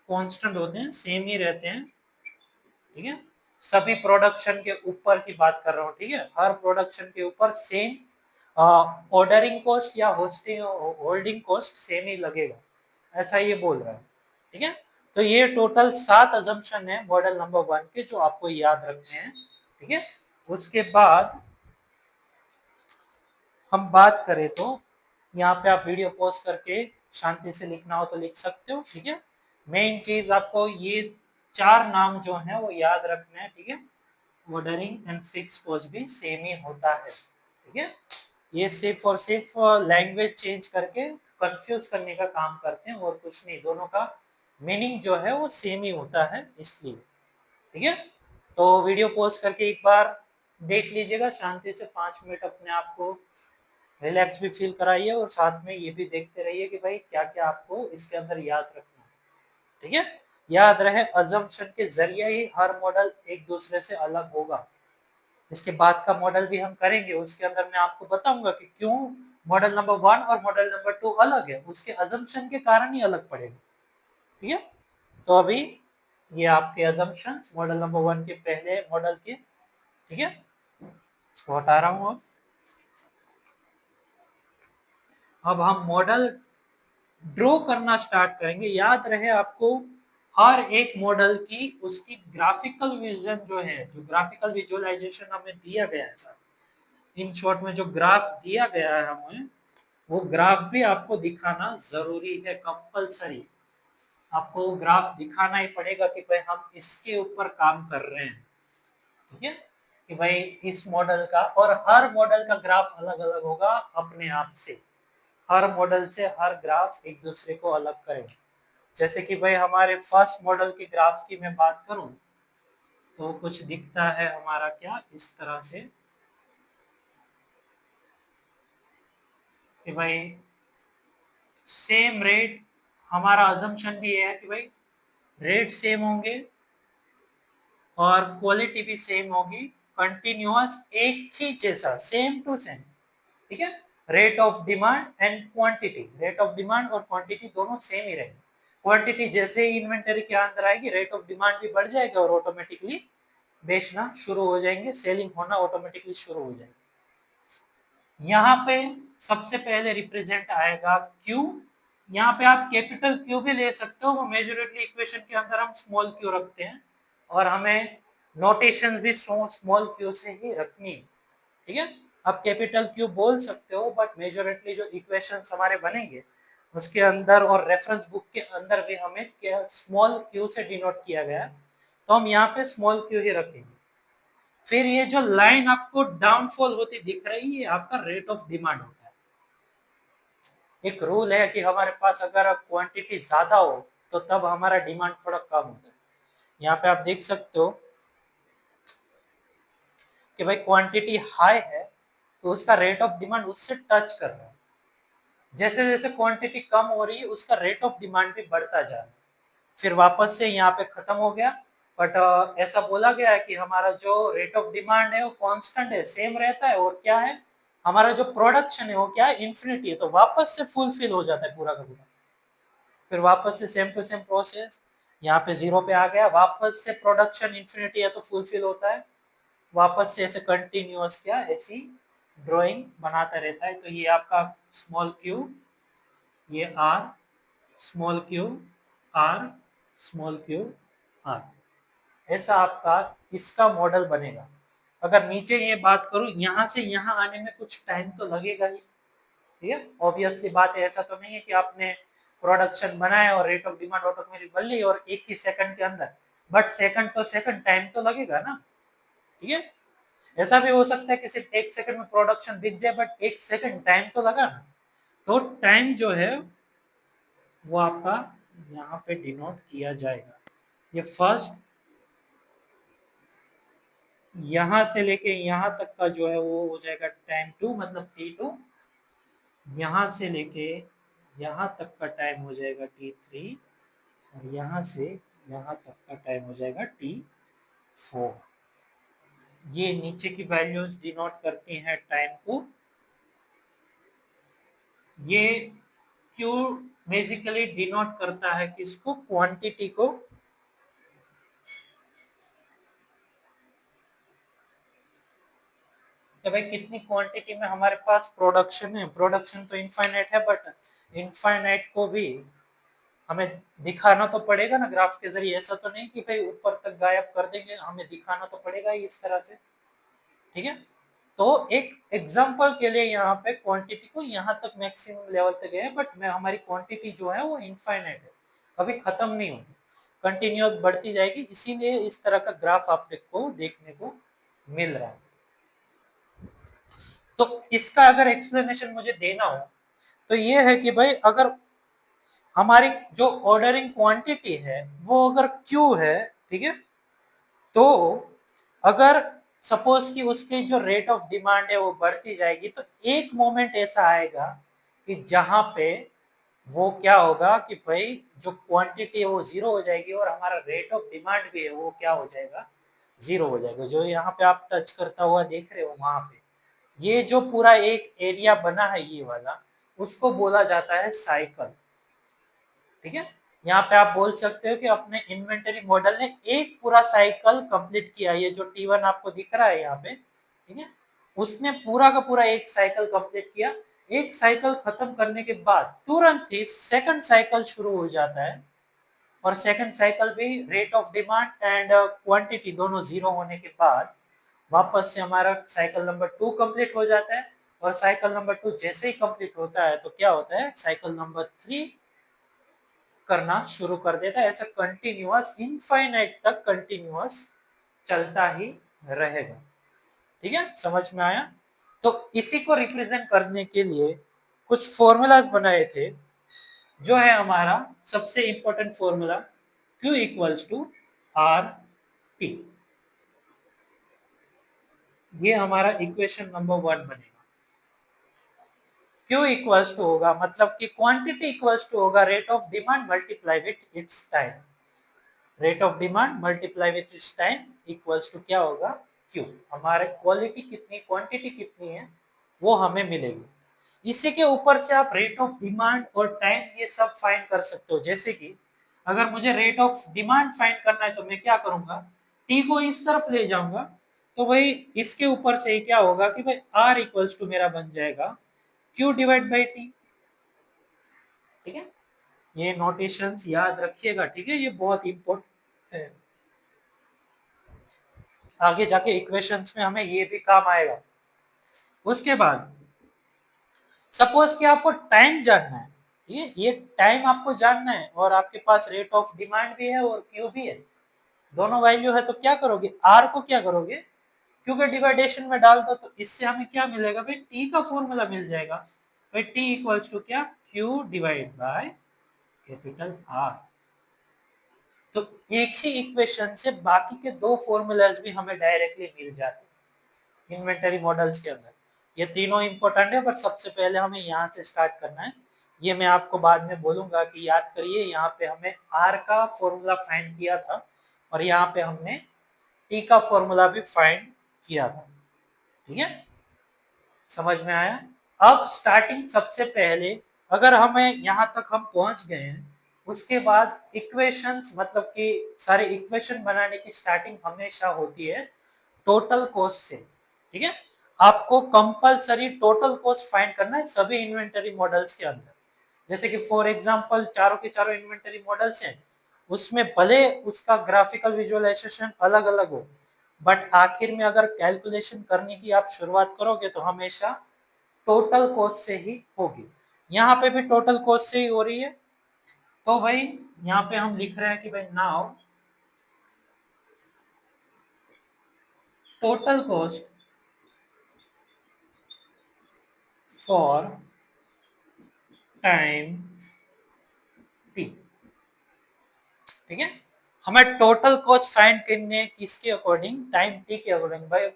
A: कांस्टेंट होते हैं, सेम ही रहते हैं, ठीक है। सभी प्रोडक्शन के ऊपर की बात कर रहा हूँ, ठीक है, हर प्रोडक्शन के ऊपर सेम ऑर्डरिंग कॉस्ट या होस्टिंग होल्डिंग कॉस्ट सेम ही लगेगा, ऐसा ये बोल रहा है, ठीक है। तो ये टोटल 7 अजम्पशन है मॉडल नंबर 1 के जो आपको याद रखने हैं, ठीक है। उसके बाद हम बात करें तो यहाँ पे आप वीडियो पॉज करके शांति से लिखना हो तो लिख सकते हो, ठीक है। मेन चीज आपको ये 4 नाम जो है वो याद रखना है, ठीक है। ऑर्डरिंग एंड फिक्स कॉस्ट भी सेम ही होता है, ठीक है। ये सिर्फ और सिर्फ लैंग्वेज चेंज करके कंफ्यूज करने का काम करते हैं और कुछ नहीं, दोनों का मीनिंग जो है वो सेम ही होता है इसलिए, ठीक है। तो वीडियो पॉज करके एक बार देख लीजिएगा शांति से, 5 मिनट अपने आप को रिलैक्स भी फील कराइए और साथ में ये भी देखते रहिए कि भाई क्या क्या आपको इसके अंदर याद रखना है, ठीक है। याद रहे अजम्पशन के जरिए ही हर मॉडल एक दूसरे से अलग होगा। इसके बाद का मॉडल भी हम करेंगे, उसके अंदर मैं आपको बताऊंगा कि क्यों मॉडल नंबर 1 और मॉडल नंबर 2 अलग है, उसके अजम्पशन के कारण ही अलग पड़ेगा, ठीक है। तो अभी ये आपके अजम्पशन मॉडल नंबर 1 के पहले मॉडल के, ठीक है, इसको हटा रहा हूं। अब हम मॉडल ड्रॉ करना स्टार्ट करेंगे। याद रहे आपको हर एक मॉडल की उसकी ग्राफिकल विजन जो है, जो ग्राफिकल विजुअलाइजेशन हमें दिया गया है सर, इन शॉर्ट में जो ग्राफ दिया गया है हमें, वो ग्राफ भी आपको दिखाना जरूरी है, कंपलसरी। आपको ग्राफ दिखाना ही पड़ेगा कि भाई हम इसके ऊपर काम कर रहे हैं, ठीक है, कि भाई इस मॉडल का, और हर मॉडल का ग्राफ अलग अलग होगा अपने आप से, हर मॉडल से हर ग्राफ एक दूसरे को अलग करेगा। जैसे कि भाई हमारे फर्स्ट मॉडल के ग्राफ की मैं बात करूं तो कुछ दिखता है हमारा क्या इस तरह से कि भाई सेम रेट, हमारा अजम्पशन भी है कि भाई रेट सेम होंगे और क्वालिटी भी सेम होगी, कंटिन्यूअस एक ही जैसा, सेम टू सेम, ठीक है। Rate of demand and quantity, rate of demand और क्वांटिटी दोनों सेम ही रहेंगे। क्वांटिटी जैसे ही इन्वेंटरी के अंदर आएगी रेट ऑफ डिमांड भी बढ़ जाएगा और ऑटोमेटिकली बेचना शुरू हो जाएंगे, सेलिंग होना ऑटोमेटिकली शुरू हो जाएगी। यहाँ पे सबसे पहले रिप्रेजेंट आएगा क्यू, यहाँ पे आप कैपिटल क्यू भी ले सकते हो, वो मेजोरिटी इक्वेशन के अंदर हम स्मॉल क्यू रखते हैं और हमें नोटेशन भी स्मॉल क्यू से ही रखनी है, ठीक है। आप कैपिटल क्यू बोल सकते हो बट मेजोरिटली जो इक्वेशन हमारे बनेंगे उसके अंदर और रेफरेंस बुक के अंदर भी हमें स्मॉल क्यू से डिनोट किया गया है, तो हम यहाँ पे स्मॉल क्यू ही रखेंगे। फिर ये जो लाइन आपको डाउनफॉल होती दिख रही है आपका रेट ऑफ डिमांड होता है। एक रूल है कि हमारे पास अगर क्वांटिटी ज्यादा हो तो तब हमारा डिमांड थोड़ा कम होता है। यहाँ पे आप देख सकते हो कि भाई क्वांटिटी हाई है तो उसका रेट ऑफ डिमांड उससे टच कर रहा है, जैसे जैसे क्वांटिटी कम हो रही है उसका रेट ऑफ डिमांड भी बढ़ता जा रहा है, फिर वापस से यहाँ पे खत्म हो गया। बट ऐसा बोला गया है कि हमारा जो रेट ऑफ डिमांड है वो कांस्टेंट है, सेम रहता है, और क्या है हमारा जो प्रोडक्शन है वो क्या है, इन्फिनिटी है, तो वापस से फुलफिल हो जाता है पूरा का पूरा। फिर वापस से सेम टू सेम प्रोसेस, यहाँ पे 0 पे आ गया, वापस से प्रोडक्शन इन्फिनिटी है तो फुलफिल होता है, वापस से ऐसे कंटिन्यूअस क्या ऐसी ड्राइंग बनाता रहता है। तो ये आपका स्मॉल क्यू, ये R, small Q R, small Q R, ऐसा आपका इसका मॉडल बनेगा। अगर नीचे ये बात करूं यहाँ से यहाँ आने में कुछ टाइम तो लगेगा ही, ठीक है, ऑब्वियसली बात है, ऐसा तो नहीं है कि आपने प्रोडक्शन बनाए और रेट ऑफ डिमांड ऑटोमेटिक बन ली और एक ही सेकंड के अंदर, बट सेकंड तो सेकंड, टाइम तो लगेगा ना, ठीक है। ऐसा भी हो सकता है कि सिर्फ एक सेकंड में प्रोडक्शन बिक जाए, बट एक सेकंड टाइम तो लगा ना। तो टाइम जो है वो आपका यहाँ पे डिनोट किया जाएगा। ये फर्स्ट, यहाँ से लेके यहाँ तक का जो है वो हो जाएगा टाइम टू, मतलब T2। यहाँ से लेके यहाँ तक का टाइम हो जाएगा T3 और यहाँ से यहाँ तक का टाइम हो जाएगा T4। ये नीचे की वैल्यूज डिनोट करती हैं टाइम को। ये क्यू बेसिकली डिनोट करता है किसको, क्वांटिटी को। कि भाई कितनी क्वांटिटी में हमारे पास प्रोडक्शन है। प्रोडक्शन तो इनफाइनाइट है, बट इनफाइनाइट को भी हमें दिखाना तो पड़ेगा ना ग्राफ के जरिए। ऐसा तो नहीं कि भाई ऊपर तक गायब कर देंगे, हमें दिखाना तो पड़ेगा ही इस तरह से, ठीक है। तो एक एग्जांपल के लिए यहाँ पे क्वांटिटी को यहाँ तक मैक्सिमम लेवल तक है, बट मैं हमारी क्वांटिटी जो है वो इनफाइनाइट है, कभी खत्म नहीं होगी, कंटिन्यूअस बढ़ती जाएगी। इसीलिए इस तरह का ग्राफ आपको देखने को मिल रहा है। तो इसका अगर एक्सप्लेनेशन मुझे देना हो तो ये है कि भाई अगर हमारी जो ऑर्डरिंग क्वांटिटी है वो अगर क्यू है, ठीक है, तो अगर सपोज कि उसकी जो रेट ऑफ डिमांड है वो बढ़ती जाएगी, तो एक मोमेंट ऐसा आएगा कि जहां पे वो क्या होगा कि भाई जो क्वांटिटी है वो जीरो हो जाएगी और हमारा रेट ऑफ डिमांड भी है वो क्या हो जाएगा, जीरो हो जाएगा। जो यहाँ पे आप टच करता हुआ देख रहे हो वहां पे, ये जो पूरा एक एरिया बना है ये वाला, उसको बोला जाता है साइकिल, ठीक है। यहाँ पे आप बोल सकते हो कि अपने इन्वेंटरी मॉडल ने एक पूरा साइकिल कंप्लीट किया। ये जो T1 आपको दिख रहा है यहाँ पे, ठीक है, उसने पूरा का पूरा एक साइकिल कंप्लीट किया। एक साइकिल खत्म करने के बाद तुरंत ही सेकंड साइकिल शुरू हो जाता है और सेकंड साइकिल भी rate of demand and quantity दोनों जीरो होने के बाद वापस से हमारा साइकिल नंबर 2 कंप्लीट हो जाता है। और साइकिल नंबर 2 जैसे ही कंप्लीट होता है तो क्या होता है, साइकिल नंबर 3 करना शुरू कर देता है। ऐसा कंटिन्यूअस इनफाइनाइट तक कंटिन्यूअस चलता ही रहेगा, ठीक है, समझ में आया। तो इसी को रिप्रेजेंट करने के लिए कुछ फॉर्मूलाज बनाए थे, जो है हमारा सबसे important formula Q equals to R T. ये हमारा इक्वेशन नंबर 1 बनेगा। Q इक्वल्स टू होगा, मतलब कि क्वांटिटी इक्वल्स टू होगा rate of demand multiply with its time. Rate of demand multiply with its time equals to क्या होगा, Q। हमारे क्वालिटी कितनी, क्वांटिटी कितनी है वो हमें मिलेगी। इसी के ऊपर से आप रेट ऑफ डिमांड और टाइम ये सब फाइंड कर सकते हो। जैसे कि अगर मुझे रेट ऑफ डिमांड फाइंड करना है तो मैं क्या करूंगा, टी को इस तरफ ले जाऊंगा, तो भाई इसके ऊपर से क्या होगा कि भाई आर इक्वल्स टू मेरा बन जाएगा Q डिवाइड बाई टी, ठीक है। ये नोटेशंस याद रखिएगा, ठीक है, ये बहुत इंपॉर्टेंट है। आगे जाके इक्वेशंस में हमें ये भी काम आएगा। उसके बाद सपोज कि आपको टाइम जानना है, ये टाइम आपको जानना है और आपके पास रेट ऑफ डिमांड भी है और क्यू भी है, दोनों वैल्यू है, तो क्या करोगे, आर को क्या करोगे, क्यू के डिवाइडेशन में डाल दो, तो इससे हमें क्या मिलेगा भाई, टी का फॉर्मूला मिल जाएगा। भाई टी इक्वल्स टू क्या, Q divide by capital R. तो एक ही इक्वेशन से बाकी के दो फॉर्मूलाज भी हमें डायरेक्टली मिल जाते हैं इन्वेंटरी मॉडल्स के अंदर। ये तीनों इंपॉर्टेंट है, पर सबसे पहले हमें यहाँ से स्टार्ट करना है। ये मैं आपको बाद में बोलूंगा कि याद करिए, यहाँ पे हमने आर का फॉर्मूला फाइंड किया था और यहाँ पे हमने टी का फॉर्मूला भी फाइंड किया था, ठीक है, समझ में आया। अब स्टार्टिंग सबसे पहले अगर हमें यहाँ तक हम पहुंच गए हैं, उसके बाद इक्वेशंस, मतलब कि सारे इक्वेशन बनाने की स्टार्टिंग हमेशा होती है टोटल कॉस्ट से, ठीक है। आपको कंपलसरी टोटल कॉस्ट फाइंड करना है सभी इन्वेंटरी मॉडल्स के अंदर। जैसे कि फॉर एग्जांपल चारों के चारों इन्वेंटरी मॉडल्स हैं, उसमें भले उसका ग्राफिकल विजुअलाइजेशन अलग अलग हो, बट आखिर में अगर कैलकुलेशन करने की आप शुरुआत करोगे तो हमेशा टोटल कॉस्ट से ही होगी। यहाँ पे भी टोटल कॉस्ट से ही हो रही है, तो भाई यहाँ पे हम लिख रहे हैं कि भाई now total cost for time T. ठीक है, हमें टोटल कॉस्ट फाइंड करनी है किसके अकॉर्डिंग, टाइम टी के अकॉर्डिंग। भाई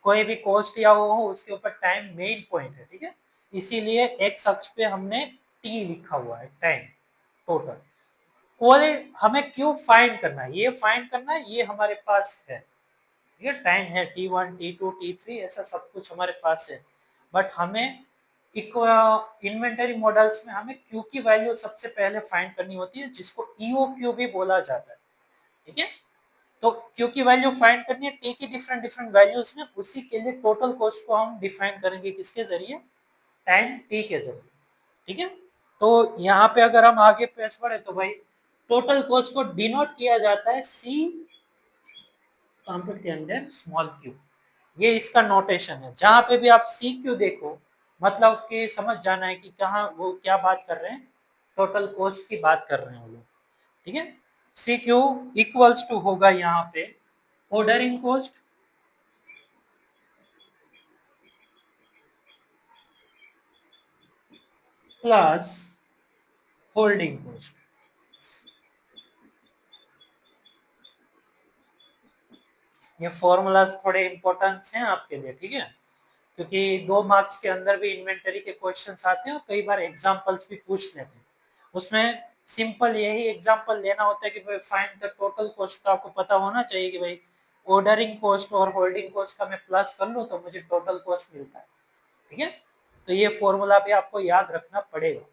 A: कोई भी कॉस्ट या वो हो उसके ऊपर टाइम मेन पॉइंट है। ठीक है, इसीलिए एक्स अक्ष पे हमने टी लिखा हुआ है, टाइम टोटल। कोई हमें क्यों फाइंड करना है, ये फाइंड करना है, ये हमारे पास है। ठीक है, टाइम है T1 T2 T3 ऐसा सब कुछ हमारे पास है। बट हमें इन्वेंटरी मॉडल्स में हमें क्यू की वैल्यू सबसे पहले फाइंड करनी होती है, जिसको ईओक्यू भी बोला जाता है। ठीक है, तो क्यू की वैल्यू फाइंड करनी है, टी की डिफरेंट डिफरेंट वैल्यूज में, उसी के लिए टोटल कॉस्ट को हम डिफाइन करेंगे किसके जरिए, टाइम टी के जरिए। ठीक है, तो यहाँ पे अगर हम आगे पेश बढ़े तो भाई टोटल कॉस्ट को डिनोट किया जाता है सी के अंदर स्मॉल क्यू। ये इसका नोटेशन है। जहां पे भी आप सी क्यू देखो मतलब कि समझ जाना है कि कहाँ वो क्या बात कर रहे हैं, टोटल कॉस्ट की बात कर रहे हैं वो लोग। ठीक है, सी क्यू इक्वल्स टू होगा यहाँ पे ordering cost plus holding cost. ये फॉर्मूलाज थोड़े इंपॉर्टेंट हैं आपके लिए। ठीक है, क्योंकि 2 मार्क्स के अंदर भी इन्वेंटरी के क्वेश्चंस आते हैं और कई बार एग्जांपल्स भी पूछ लेते हैं। उसमें सिंपल यही एग्जांपल देना होता है कि भाई फाइंड द टोटल कॉस्ट। तो आपको पता होना चाहिए कि भाई ऑर्डरिंग कॉस्ट और होल्डिंग कॉस्ट का मैं प्लस कर लूँ तो मुझे टोटल कॉस्ट मिलता है। ठीक है, तो ये फॉर्मूला भी आपको याद रखना पड़ेगा।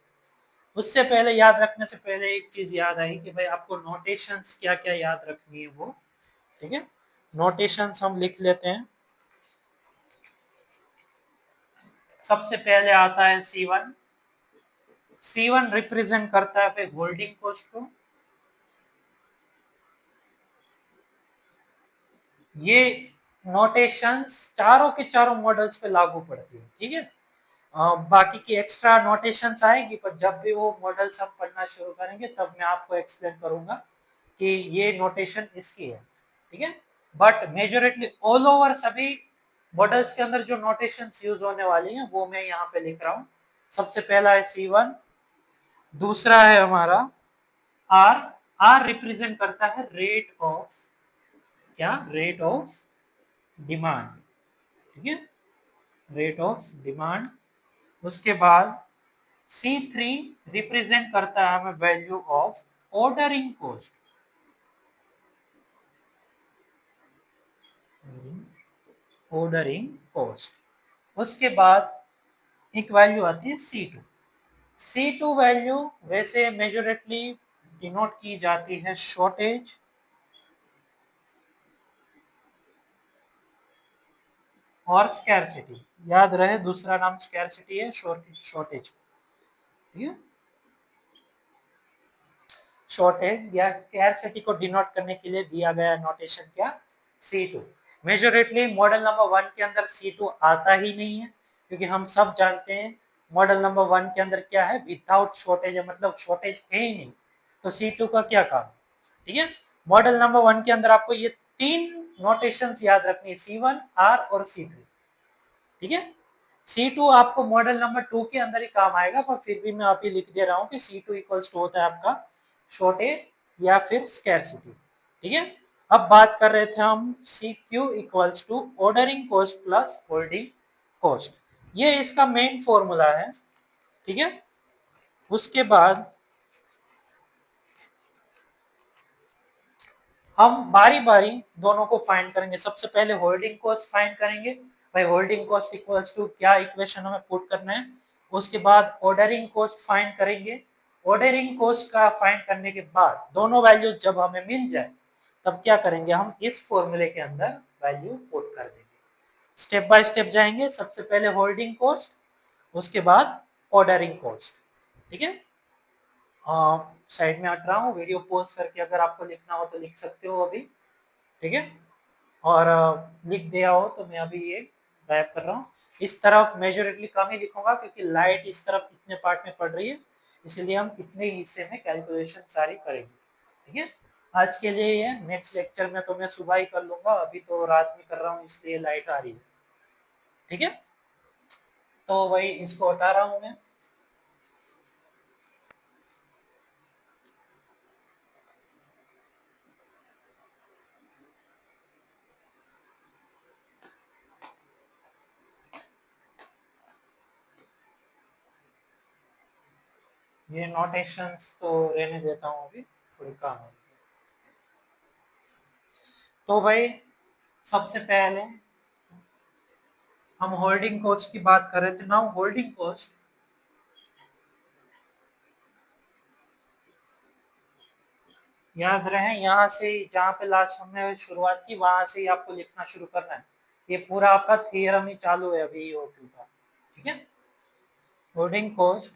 A: उससे पहले याद रखने से पहले एक चीज याद आई कि भाई आपको नोटेशंस क्या क्या याद रखनी है वो। ठीक है, नोटेशंस हम लिख लेते हैं। सबसे पहले आता है C1। C1 रिप्रेजेंट करता है फिर होल्डिंग कॉस्ट को। ये नोटेशंस चारों के चारों मॉडल्स पे लागू पड़ती है। ठीक है, बाकी की एक्स्ट्रा नोटेशंस आएगी पर जब भी वो मॉडल्स हम पढ़ना शुरू करेंगे तब मैं आपको एक्सप्लेन करूंगा कि ये नोटेशन इसकी है। ठीक है, बट मेजोरिटली ऑल ओवर सभी मॉडल्स के अंदर जो नोटेशंस यूज होने वाली हैं वो मैं यहाँ पे लिख रहा हूँ। सबसे पहला है C1, दूसरा है हमारा R। R रिप्रेजेंट करता है रेट ऑफ, क्या, रेट ऑफ डिमांड। ठीक है, रेट ऑफ डिमांड। उसके बाद C3 रिप्रेजेंट करता है हमें value of ordering cost. Ordering cost. उसके बाद एक वैल्यू आती है C2। C2 वैल्यू वैसे मेजोरेटली डिनोट की जाती है शॉर्टेज और स्कैरसिटी। याद रहे दूसरा नाम स्कैरसिटी है, शॉर्टेज। ठीक है, शॉर्टेज या स्कैरसिटी को डिनोट करने के लिए दिया गया नोटेशन क्या, C2। मेजोरेटली मॉडल नंबर 1 के अंदर C2 आता ही नहीं है, क्योंकि हम सब जानते हैं मॉडल नंबर 1 के अंदर क्या है, विदाउट शॉर्टेज है, मतलब शॉर्टेज है ही नहीं, तो C2 का क्या काम। ठीक है, मॉडल नंबर 1 के अंदर आपको ये 3 नोटेशंस याद रखनी है, C1 R और C3। ठीक है, C2 आपको मॉडल नंबर 2 के अंदर ही काम आएगा, पर फिर भी मैं अभी लिख दे रहा हूँ कि C2 इक्वल्स टू होता है आपका शॉर्टेज या फिर स्कैरसिटी। ठीक है, अब बात कर रहे थे हम CQ equals to ordering cost plus holding cost. ये इसका मेन फॉर्मूला है। ठीक है, उसके बाद हम बारी बारी दोनों को फाइंड करेंगे। सबसे पहले होल्डिंग कॉस्ट फाइंड करेंगे। भाई होल्डिंग कॉस्ट इक्वल्स टू क्या, इक्वेशन हमें पुट करना है। उसके बाद ऑर्डरिंग कॉस्ट फाइंड करेंगे। ऑर्डरिंग कॉस्ट का फाइंड करने के बाद दोनों वैल्यूज जब हमें मिल जाए तब क्या करेंगे, हम इस फॉर्मूले के अंदर वैल्यू पुट कर देंगे। स्टेप बाय स्टेप जाएंगे। सबसे पहले होल्डिंग कॉस्ट, उसके बाद ऑर्डरिंग कॉस्ट। ठीक है, साइड में हट रहा हूँ, वीडियो पॉज करके अगर आपको लिखना हो तो लिख सकते हो अभी। ठीक है, और लिख दिया हो तो मैं अभी ये गायब कर रहा हूँ। इस तरफ मेजोरिटली कम ही लिखूंगा क्योंकि लाइट इस तरफ इतने पार्ट में पड़ रही है, इसलिए हम इतने हिस्से में कैलकुलेशन सारी करेंगे। ठीक है, आज के लिए ये, नेक्स्ट लेक्चर में तो मैं सुबह ही कर लूंगा, अभी तो रात में कर रहा हूँ इसलिए लाइट आ रही है। ठीक है, तो वही इसको हटा रहा हूँ मैं। ये नोटेशंस तो रहने देता हूँ अभी, थोड़ी काम है। तो भाई सबसे पहले हम होल्डिंग कॉस्ट की बात कर रहे थे। नाउ होल्डिंग कॉस्ट याद रहे, यहाँ से जहाँ पे लास्ट हमने शुरुआत की वहां से ही आपको लिखना शुरू करना है। ये पूरा आपका थियरम ही चालू है अभी ईओक्यू का। ठीक है, holding cost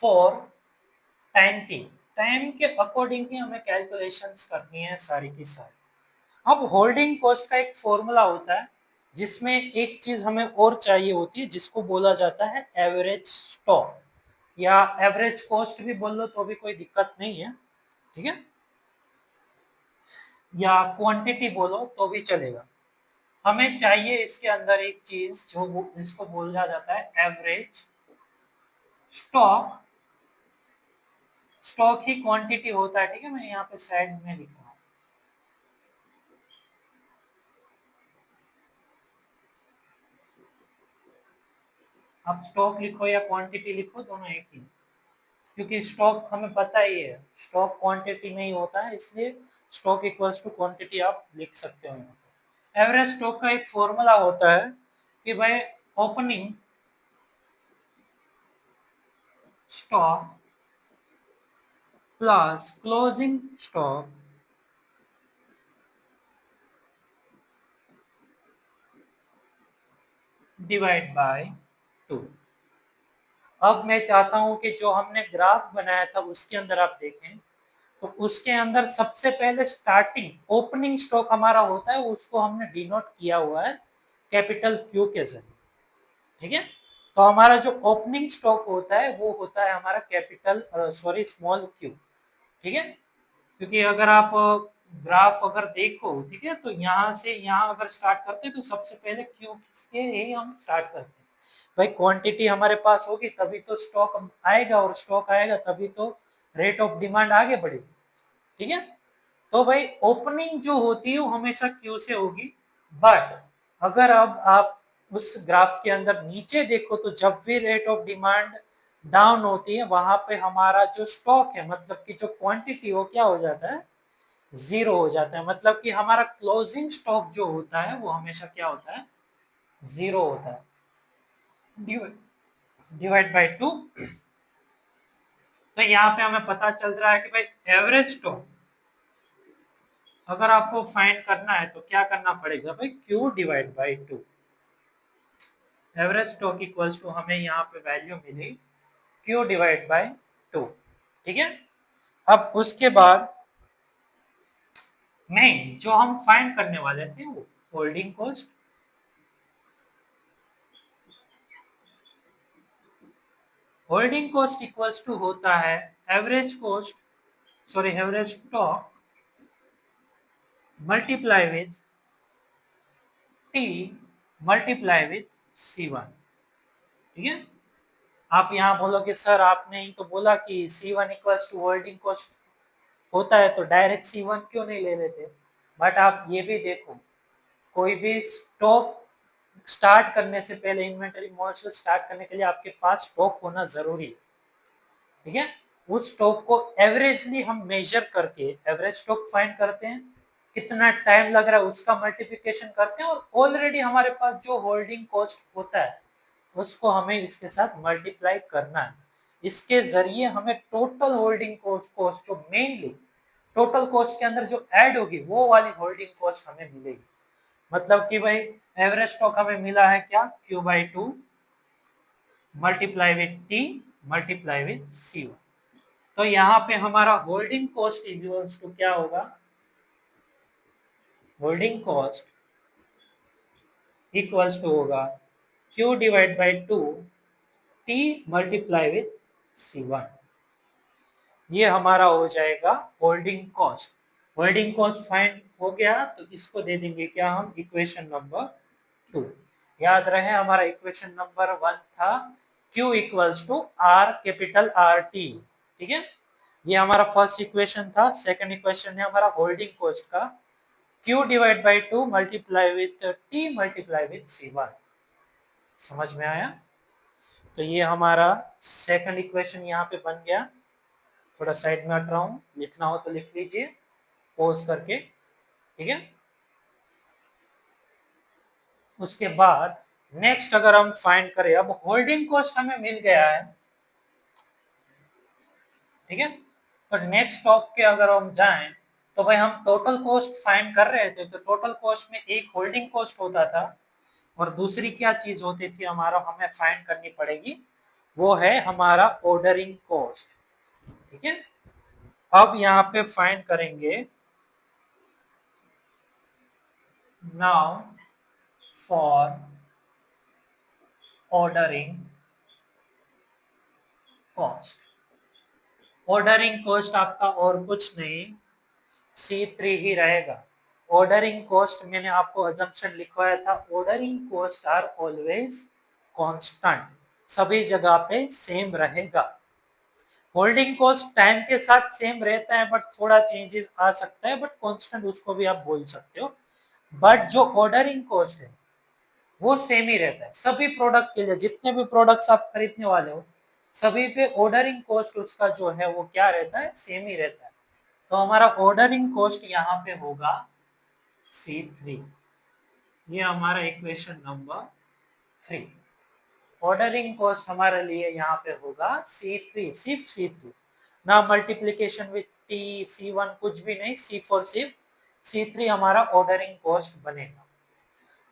A: for time T, time के अकॉर्डिंग ही हमें कैलकुलेशंस करनी है सारी की सारी। अब होल्डिंग कॉस्ट का एक फॉर्मूला होता है जिसमें एक चीज हमें और चाहिए होती है जिसको बोला जाता है एवरेज स्टॉक, या एवरेज कॉस्ट भी बोल लो तो भी कोई दिक्कत नहीं है। ठीक है, या क्वांटिटी बोलो तो भी चलेगा। हमें चाहिए इसके अंदर एक चीज जो इसको बोला जाता है एवरेज स्टॉक। स्टॉक ही क्वांटिटी होता है। ठीक है, मैं यहाँ पे साइड में लिख रहा हूँ। आप स्टॉक लिखो या क्वांटिटी लिखो, दोनों एक ही, क्योंकि स्टॉक हमें पता ही है स्टॉक क्वांटिटी में ही होता है, इसलिए स्टॉक इक्वल्स टू क्वांटिटी आप लिख सकते हो। एवरेज स्टॉक का एक फॉर्मूला होता है कि भाई opening stock plus closing stock divide by 2। अब मैं चाहता हूं कि जो हमने ग्राफ बनाया था उसके अंदर आप देखें तो उसके अंदर सबसे पहले स्टार्टिंग ओपनिंग स्टॉक हमारा होता है, उसको हमने डिनोट किया हुआ है कैपिटल क्यू के जरिए। ठीक है, तो हमारा जो ओपनिंग स्टॉक होता है वो होता है हमारा कैपिटल सॉरी स्मॉल क्यू। ठीक है, क्योंकि अगर आप ग्राफ अगर देखो, ठीक है, तो यहाँ से यहाँ अगर स्टार्ट करते हैं तो सबसे पहले क्यू किसके ही हम स्टार्ट करते हैं। भाई क्वांटिटी हमारे पास होगी तभी तो स्टॉक आएगा, और स्टॉक आएगा तभी तो रेट ऑफ डिमांड आगे बढ़ेगी। ठीक है, तो भाई ओपनिंग जो होती है वो हमेशा क्यू से होगी। बट अगर अब आप उस ग्राफ के अंदर नीचे देखो तो जब भी रेट ऑफ डिमांड डाउन होती है वहां पे हमारा जो स्टॉक है, मतलब कि जो क्वांटिटी हो क्या हो जाता है, जीरो हो जाता है। मतलब कि हमारा क्लोजिंग स्टॉक जो होता है वो हमेशा क्या होता है, जीरो होता है। Divide by 2। तो यहाँ पे हमें पता चल रहा है कि भाई एवरेज स्टॉक अगर आपको फाइंड करना है तो क्या करना पड़ेगा भाई, Q divide by 2। Average stock equals to हमें यहाँ पे वैल्यू मिली क्यू डिवाइड बाई 2। ठीक है, अब उसके बाद नहीं, जो हम फाइंड करने वाले थे वो holding cost. Holding cost equals to होता है average cost, sorry average stock multiply with T multiply with C1। ठीक है, आप यहाँ बोलोगे सर आपने ही तो बोला कि C1 equals to holding cost होता है तो डायरेक्ट C1 क्यों नहीं ले लेते। बट आप ये भी देखो, कोई भी स्टॉक स्टार्ट करने से पहले, इन्वेंटरी मॉडल स्टार्ट करने के लिए आपके पास स्टॉक होना जरूरी है। ठीक है, उस स्टॉक को एवरेजली हम मेजर करके एवरेज स्टॉक फाइंड करते हैं, कितना टाइम लग रहा है उसका मल्टीप्लिकेशन करते हैं, और ऑलरेडी हमारे पास जो होल्डिंग कॉस्ट होता है उसको हमें इसके साथ मल्टीप्लाई करना है। इसके जरिए हमें टोटल होल्डिंग कॉस्ट जो मेनली टोटल कॉस्ट के अंदर जो ऐड होगी वो वाली होल्डिंग कॉस्ट हमें मिलेगी। मतलब कि भाई एवरेज स्टॉक हमें मिला है क्या, Q by 2 multiply with T multiply with C1। तो यहाँ पे हमारा होल्डिंग कॉस्ट इक्वल्स टू क्या होगा, होल्डिंग कॉस्ट इक्वल्स टू होगा Q divide by 2 T multiply with C1। ये हमारा हो जाएगा holding cost. Holding cost find हो गया तो इसको दे देंगे क्या हम, इक्वेशन नंबर 2। याद रहे हमारा इक्वेशन नंबर 1 था Q equals to R capital R T. ठीक है, ये हमारा फर्स्ट इक्वेशन था। सेकंड इक्वेशन है हमारा होल्डिंग कॉस्ट का Q divide by 2 multiply with T multiply with C1। समझ में आया? तो ये हमारा सेकंड इक्वेशन यहाँ पे बन गया। थोड़ा साइड में हट रहा हूँ, लिखना हो तो लिख लीजिए पॉज करके। ठीक है, उसके बाद नेक्स्ट अगर हम फाइंड करें, अब होल्डिंग कॉस्ट हमें मिल गया है। ठीक है, तो नेक्स्ट टॉप के अगर हम जाएं तो भाई हम टोटल कॉस्ट फाइंड कर रहे थे, तो टोटल कॉस्ट में एक होल्डिंग कॉस्ट होता था और दूसरी क्या चीज होती थी हमारा, हमें फाइंड करनी पड़ेगी, वो है हमारा ऑर्डरिंग कॉस्ट। ठीक है, अब यहाँ पे फाइंड करेंगे now for ordering cost. Ordering cost आपका और कुछ नहीं C3 ही रहेगा। ऑर्डरिंग कॉस्ट मैंने आपको अजम्पशन लिखवाया था, ordering cost are always constant, सभी जगह पे सेम रहेगा। होल्डिंग कॉस्ट टाइम के साथ सेम रहता है बट थोड़ा चेंजेस आ सकता है, बट कांस्टेंट उसको भी आप बोल सकते हो। बट जो ऑर्डरिंग कॉस्ट है वो सेम ही रहता है सभी प्रोडक्ट के लिए। जितने भी प्रोडक्ट्स आप खरीदने वाले हो सभी पे ऑर्डरिंग कॉस्ट उसका जो है वो क्या रहता है, सेम ही रहता है। तो हमारा ऑर्डरिंग कॉस्ट यहाँ पे होगा C3। ये हमारा इक्वेशन नंबर 3। ऑर्डरिंग कॉस्ट हमारे लिए यहाँ पे होगा C3, सिर्फ C3, ना मल्टीप्लीकेशन विथ T C1 कुछ भी नहीं, C4 सिर्फ C3 हमारा ऑर्डरिंग कॉस्ट बनेगा।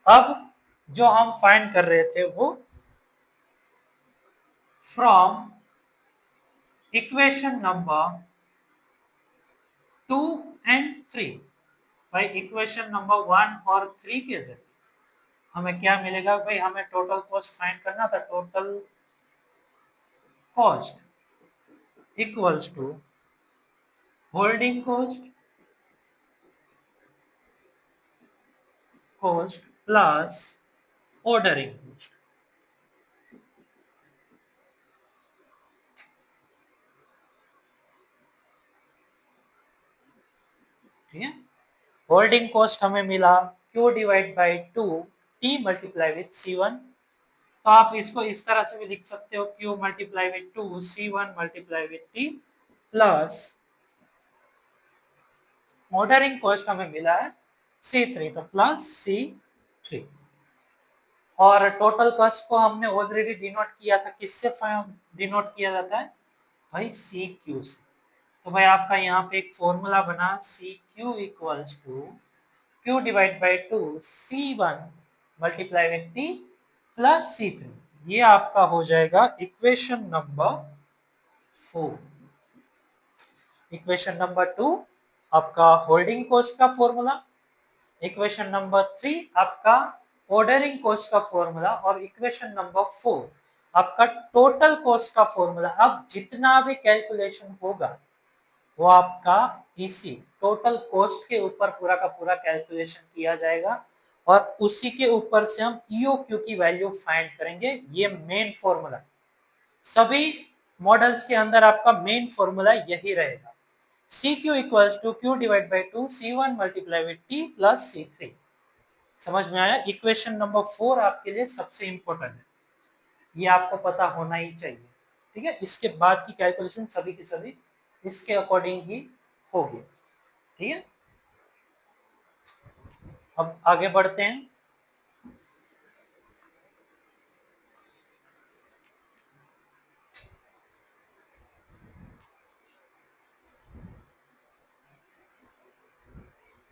A: अब जो हम फाइंड कर रहे थे वो फ्रॉम इक्वेशन नंबर 2 एंड 3, भाई इक्वेशन नंबर 1 और 3 के जरिए हमें क्या मिलेगा, भाई हमें टोटल कॉस्ट फाइंड करना था। Total cost equals to holding cost plus ordering cost. ठीक है, होल्डिंग कॉस्ट हमें मिला Q divide by 2 T multiply with C1। तो आप इसको इस तरह से भी लिख सकते हो, Q multiply with 2 C1 multiply with T plus ordering cost हमें मिला है C3, तो प्लस C3। और टोटल कॉस्ट को हमने ऑलरेडी डिनोट किया था, किससे डिनोट किया जाता है भाई, CQ से। तो भाई आपका यहाँ पे एक फॉर्मूला बना CQ equals to Q divide by 2 C1 multiply with T plus C3। ये आपका हो जाएगा इक्वेशन नंबर 4। इक्वेशन नंबर 2 आपका होल्डिंग कॉस्ट का फॉर्मूला, इक्वेशन नंबर 3 आपका ऑर्डरिंग कॉस्ट का फॉर्मूला, और इक्वेशन नंबर 4 आपका टोटल कॉस्ट का फॉर्मूला। अब जितना भी कैलकुलेशन होगा वो आपका इसी टोटल कॉस्ट के ऊपर पूरा का पूरा कैलकुलेशन किया जाएगा और उसी के ऊपर से हम ईओक्यू की वैल्यू फाइंड करेंगे। ये मेन फॉर्मूला सभी मॉडल्स के अंदर आपका मेन फॉर्मूला यही रहेगा, C Q equals to Q divide by 2 C1 multiply with T plus C3। समझ में आया? इक्वेशन नंबर 4 आपके लिए सबसे इंपॉर्टेंट है, ये आपको पता होना ही चाहिए। ठीक है, इसके बाद की कैलकुलेशन सभी की सभी इसके अकॉर्डिंग ही होगी। ठीक है, अब आगे बढ़ते हैं।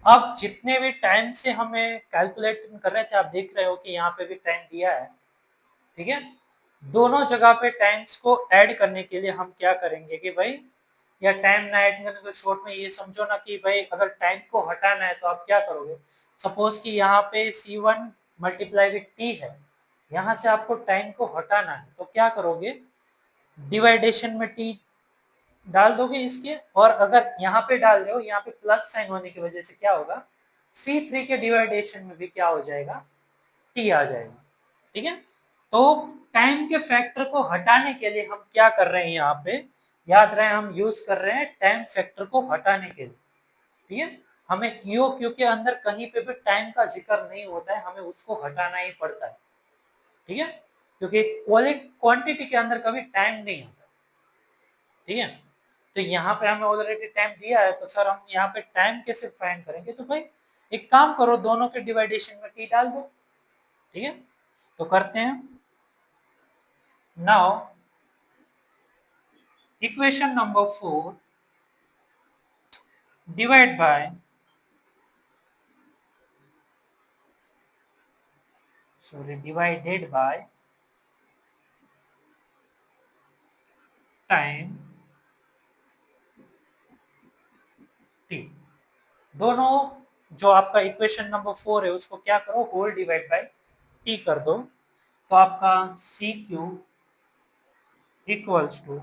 A: अब जितने भी टाइम से हमें कैलकुलेट कर रहे थे, आप देख रहे हो कि यहाँ पे भी टाइम दिया है। ठीक है, दोनों जगह पे टाइम्स को ऐड करने के लिए हम क्या करेंगे कि भाई, या टाइम ना ऐड करने को शॉर्ट में ये समझो ना कि भाई अगर टाइम को हटाना है तो आप क्या करोगे। सपोज कि यहाँ पे C1 मल्टीप्लाई विथ T है, यहाँ से आपको टाइम को हटाना है तो क्या करोगे, डिवाइडेशन में T डाल दोगे इसके, और अगर यहाँ पे डाल रहे हो, यहाँ पे प्लस साइन होने की वजह से क्या होगा, C3 के डिवाइडेशन में भी क्या हो जाएगा, T आ जाएगा। ठीक है, तो टाइम के फैक्टर को हटाने के लिए हम क्या कर रहे हैं, यहाँ पे याद रहे हम यूज कर रहे हैं टाइम फैक्टर को हटाने के लिए। ठीक है, हमें ईओक्यू के अंदर कहीं पे भी टाइम का जिक्र नहीं होता है, हमें उसको हटाना ही पड़ता है। ठीक है, क्योंकि क्वांटिटी के अंदर कभी टाइम नहीं होता। ठीक है, तो यहाँ पे हमें ऑलरेडी टाइम दिया है, तो सर हम यहाँ पे टाइम कैसे फाइंड करेंगे, तो भाई एक काम करो, दोनों के डिवाइडेशन में टी डाल दो। ठीक है, तो करते हैं। Now equation number 4 divide by divided by time T. दोनों जो आपका इक्वेशन नंबर 4 है उसको क्या करो, होल डिवाइड बाय टी कर दो, तो आपका C Q equals to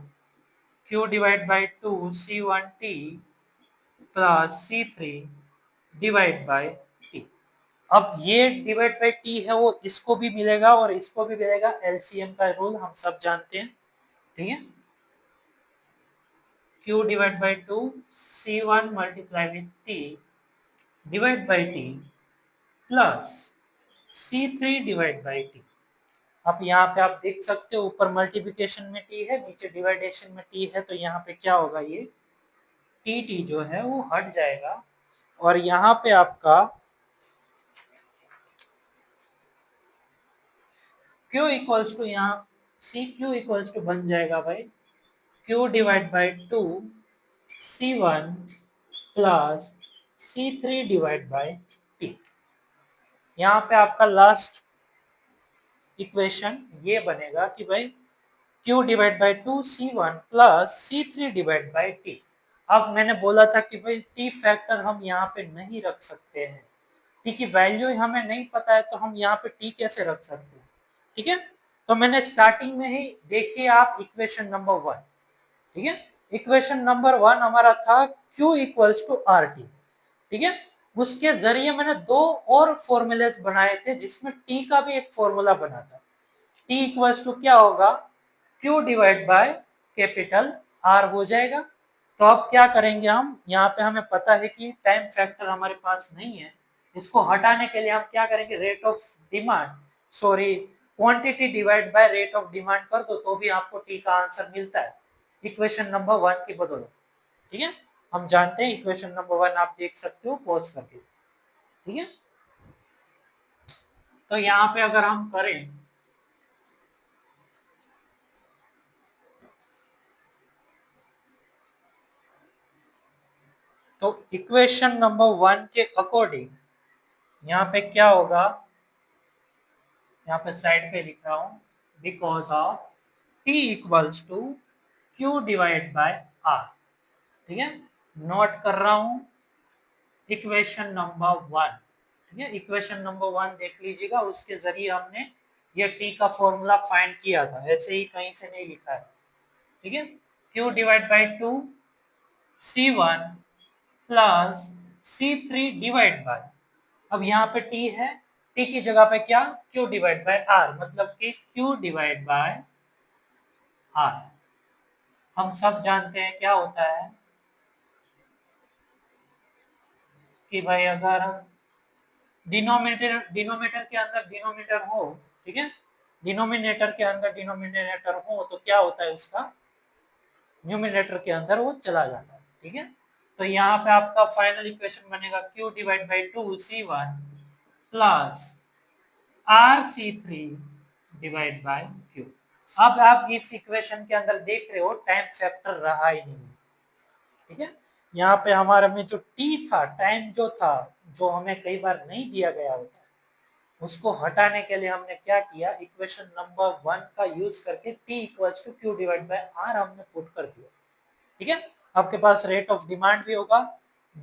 A: Q divide by 2C1T plus C3 divide by T. अब ये डिवाइड बाय टी है वो इसको भी मिलेगा और इसको भी मिलेगा, एलसीएम का रूल हम सब जानते हैं। ठीक है, q divide by 2C1 multiply with t divide by t plus C3 divide bye t। अब यहाँ पे आप देख सकते हो ऊपर मल्टीप्लिकेशन में t है, नीचे डिवाइडेशन में t है, तो यहाँ पे क्या होगा, ये टी जो है वो हट जाएगा, और यहाँ पे आपका q इक्वल्स टू, यहाँ सी क्यू इक्वल्स टू बन जाएगा भाई q divide by 2C1 plus C3 divide bye t। यहाँ पे आपका लास्ट इक्वेशन ये बनेगा कि भाई q divide by 2C1 plus C3 divide bye t। अब मैंने बोला था कि भाई t फैक्टर हम यहाँ पे नहीं रख सकते हैं, t की वैल्यू हमें नहीं पता है, तो हम यहाँ पे t कैसे रख सकते हैं। ठीक है, तो मैंने स्टार्टिंग में ही देखिए आप इक्वेशन नंबर 1। ठीक है, इक्वेशन नंबर 1 हमारा था q equals to R T. ठीक है, उसके जरिए मैंने दो और फॉर्मूलेस बनाए थे, जिसमें t का भी एक फॉर्मूला बना था। t इक्वल्स टू क्या होगा, q divide by capital R हो जाएगा। तो अब क्या करेंगे हम, यहाँ पे हमें पता है कि टाइम फैक्टर हमारे पास नहीं है, इसको हटाने के लिए हम क्या करेंगे, rate of demand, sorry quantity divide by rate of demand कर दो, तो भी आपको टी का आंसर मिलता है इक्वेशन नंबर 1 की बदौलत। ठीक है, हम जानते हैं इक्वेशन नंबर 1 आप देख सकते हो पॉज करके। ठीक है, तो यहाँ पे अगर हम करें, तो इक्वेशन नंबर 1 के अकॉर्डिंग यहाँ पे क्या होगा, यहाँ पे साइड पे लिख रहा हूं, because of T equals to Q divide by R. ठीक है, नोट कर रहा हूं इक्वेशन नंबर 1। ठीक है, इक्वेशन नंबर 1 देख लीजिएगा, उसके जरिए हमने ये टी का फॉर्मूला फाइंड किया था, ऐसे ही कहीं से नहीं लिखा है। ठीक है, Q divide bye 2C1 plus C3 divide bye, अब यहाँ पे t है, t की जगह पे क्या, q डिवाइड बाय r, मतलब कि q डिवाइड बाय r। हम सब जानते हैं क्या होता है कि भाई अगर डिनोमिनेटर के अंदर डिनोमिनेटर हो, ठीक है, डिनोमिनेटर के अंदर डिनोमिनेटर हो, तो क्या होता है उसका न्यूमिनेटर के अंदर वो चला जाता है। ठीक है, तो यहाँ पे आपका फाइनल इक्वेशन बनेगा q divide by 2C1 plus RC3 divide by q। अब आप इस इक्वेशन के अंदर देख रहे हो टाइम फैक्टर रहा ही नहीं। ठीक है, यहाँ पे हमारे में जो t था, टाइम जो था, जो हमें कई बार नहीं दिया गया होता, उसको हटाने के लिए हमने क्या किया, इक्वेशन नंबर 1 का यूज करके t equals to Q divide by r हमने पुट कर दिया। ठीक है, आपके पास रेट ऑफ डिमांड भी होगा,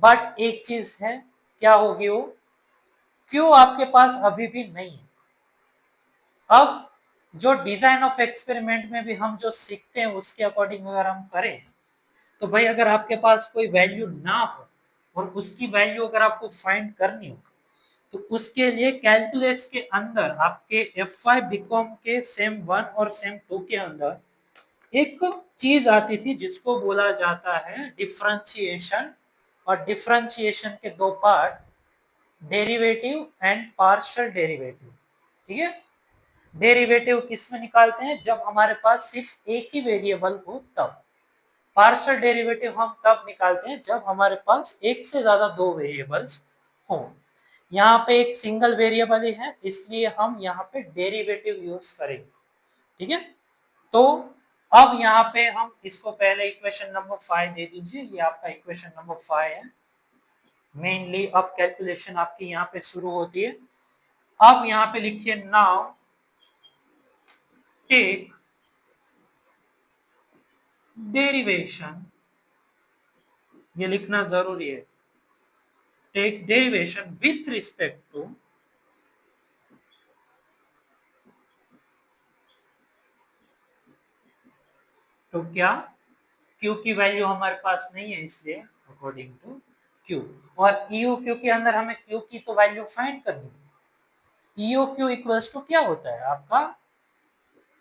A: बट एक चीज है, क्या होगी वो, क्यू आपके पास अभी भी नहीं है। अब जो डिजाइन ऑफ एक्सपेरिमेंट में भी हम जो सीखते हैं उसके अकॉर्डिंग अगर हम करें, तो भाई अगर आपके पास कोई वैल्यू ना हो और उसकी वैल्यू अगर आपको फाइंड करनी हो तो उसके लिए कैलकुलस के अंदर आपके F5 बीकॉम के सेम 1 और सेम 2 के अंदर एक चीज आती थी जिसको बोला जाता है डिफरेंशिएशन। और डिफरेंशिएशन के दो part, derivative and partial derivative. ठीक है, डेरिवेटिव किसमें निकालते हैं, जब हमारे पास सिर्फ एक ही वेरिएबल हो तब। पार्शियल डेरिवेटिव हम तब निकालते हैं जब हमारे पास एक से ज्यादा दो वेरिएबल्स हो। यहाँ पे एक सिंगल वेरिएबल ही है, इसलिए हम यहाँ पे डेरिवेटिव यूज करेंगे। ठीक है, तो अब यहाँ पे हम इसको पहले इक्वेशन नंबर 5 दे दीजिए, ये आपका इक्वेशन नंबर 5 है। मेनली अब कैलकुलेशन आपकी यहाँ पे शुरू होती है। अब यहाँ पे लिखिए नाउ टेक डेरिवेशन, ये लिखना जरूरी है, take derivation with respect to तो क्या, क्यू की वैल्यू हमारे पास नहीं है इसलिए अकॉर्डिंग टू क्यू। और ईओ क्यू के अंदर हमें क्यू की तो वैल्यू फाइंड करनी है। ईओ क्यू इक्वल्स टू क्या होता है आपका,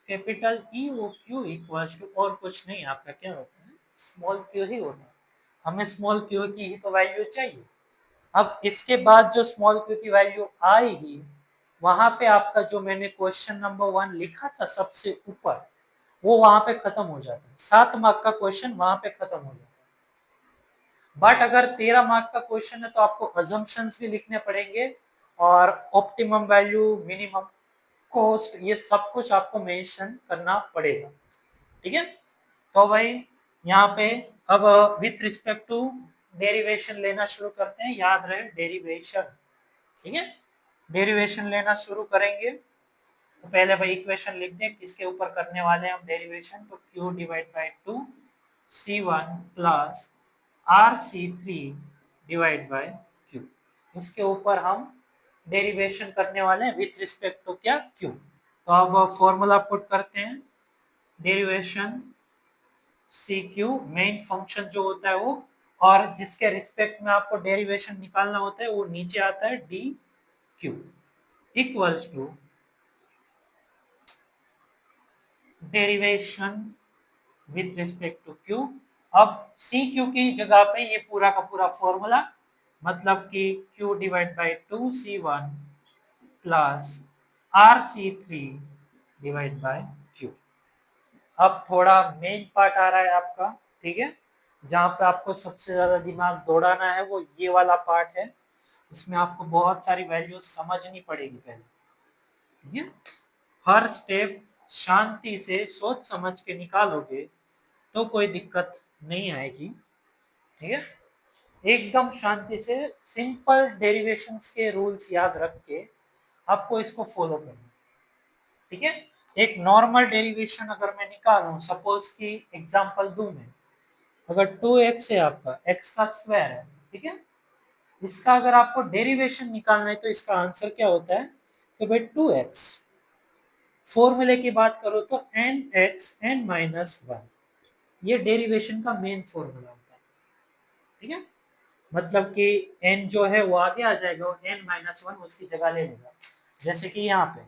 A: capital EOQ equals to और कुछ नहीं, आपका क्या होता है, स्मॉल क्यू ही होता है। हमें स्मॉल क्यू की ही तो वैल्यू चाहिए। अब इसके बाद जो स्मॉल क्यू की वैल्यू आएगी वहां पे आपका जो मैंने क्वेश्चन नंबर 1 लिखा था सबसे ऊपर, वो वहां पे खत्म हो जाता है। 7 मार्क का क्वेश्चन वहां पे खत्म हो जाता है। बट अगर 13 मार्क का क्वेश्चन है तो आपको अजम्पशंस भी लिखने पड़ेंगे और ऑप्टिमम वैल्यू, मिनिमम कॉस्ट, ये सब कुछ आपको मेंशन करना पड़ेगा। ठीक है, तो भाई यहाँ पे अब विथ रिस्पेक्ट टू डेरिवेशन लेना शुरू करते हैं। याद रहे डेरिवेशन। ठीक है, डेरिवेशन लेना शुरू करेंगे तो पहले भाई इक्वेशन लिख दें किसके ऊपर करने वाले हैं हम डेरिवेशन, तो q divide by 2 c1 plus rc3 divide by q, इसके ऊपर हम डेरिवेशन करने वाले हैं विथ रिस्पेक्ट टू क्या, q। तो अब फॉर्मूला पुट करते हैं, derivation C Q main function जो होता है वो, और जिसके रिस्पेक्ट में आपको डेरिवेशन निकालना होता है वो नीचे आता है D Q equals to derivation with respect to Q. अब सी क्यू की जगह पे ये पूरा का पूरा फॉर्मूला, मतलब कि Q divide by 2c1 plus rc3 divide by Q. अब थोड़ा मेन पार्ट आ रहा है आपका, ठीक है, जहां पे आपको सबसे ज्यादा दिमाग दौड़ाना है वो ये वाला पार्ट है। इसमें आपको बहुत सारी वैल्यूज समझनी पड़ेगी पहले। ठीक है, हर स्टेप शांति से सोच समझ के निकालोगे तो कोई दिक्कत नहीं आएगी। ठीक है, एकदम शांति से सिंपल डेरिवेशंस के रूल्स याद रख के आपको इसको फॉलो करना। ठीक है, एक नॉर्मल डेरिवेशन अगर मैं निकालूं, सपोज कि एग्जांपल दूं मैं, अगर 2x है आपका, x का स्क्वायर है, ठीक है, इसका अगर आपको डेरिवेशन निकालना है तो इसका आंसर क्या होता है कि भाई 2x। फॉर्मूले की बात करो तो nx n माइनस 1, ये डेरिवेशन का मेन फॉर्मूला होता है। ठीक है, मतलब कि n जो है वो आगे आ जाएगा और n माइनस 1 उसकी जगह ले लेगा। जैसे कि यहाँ पे,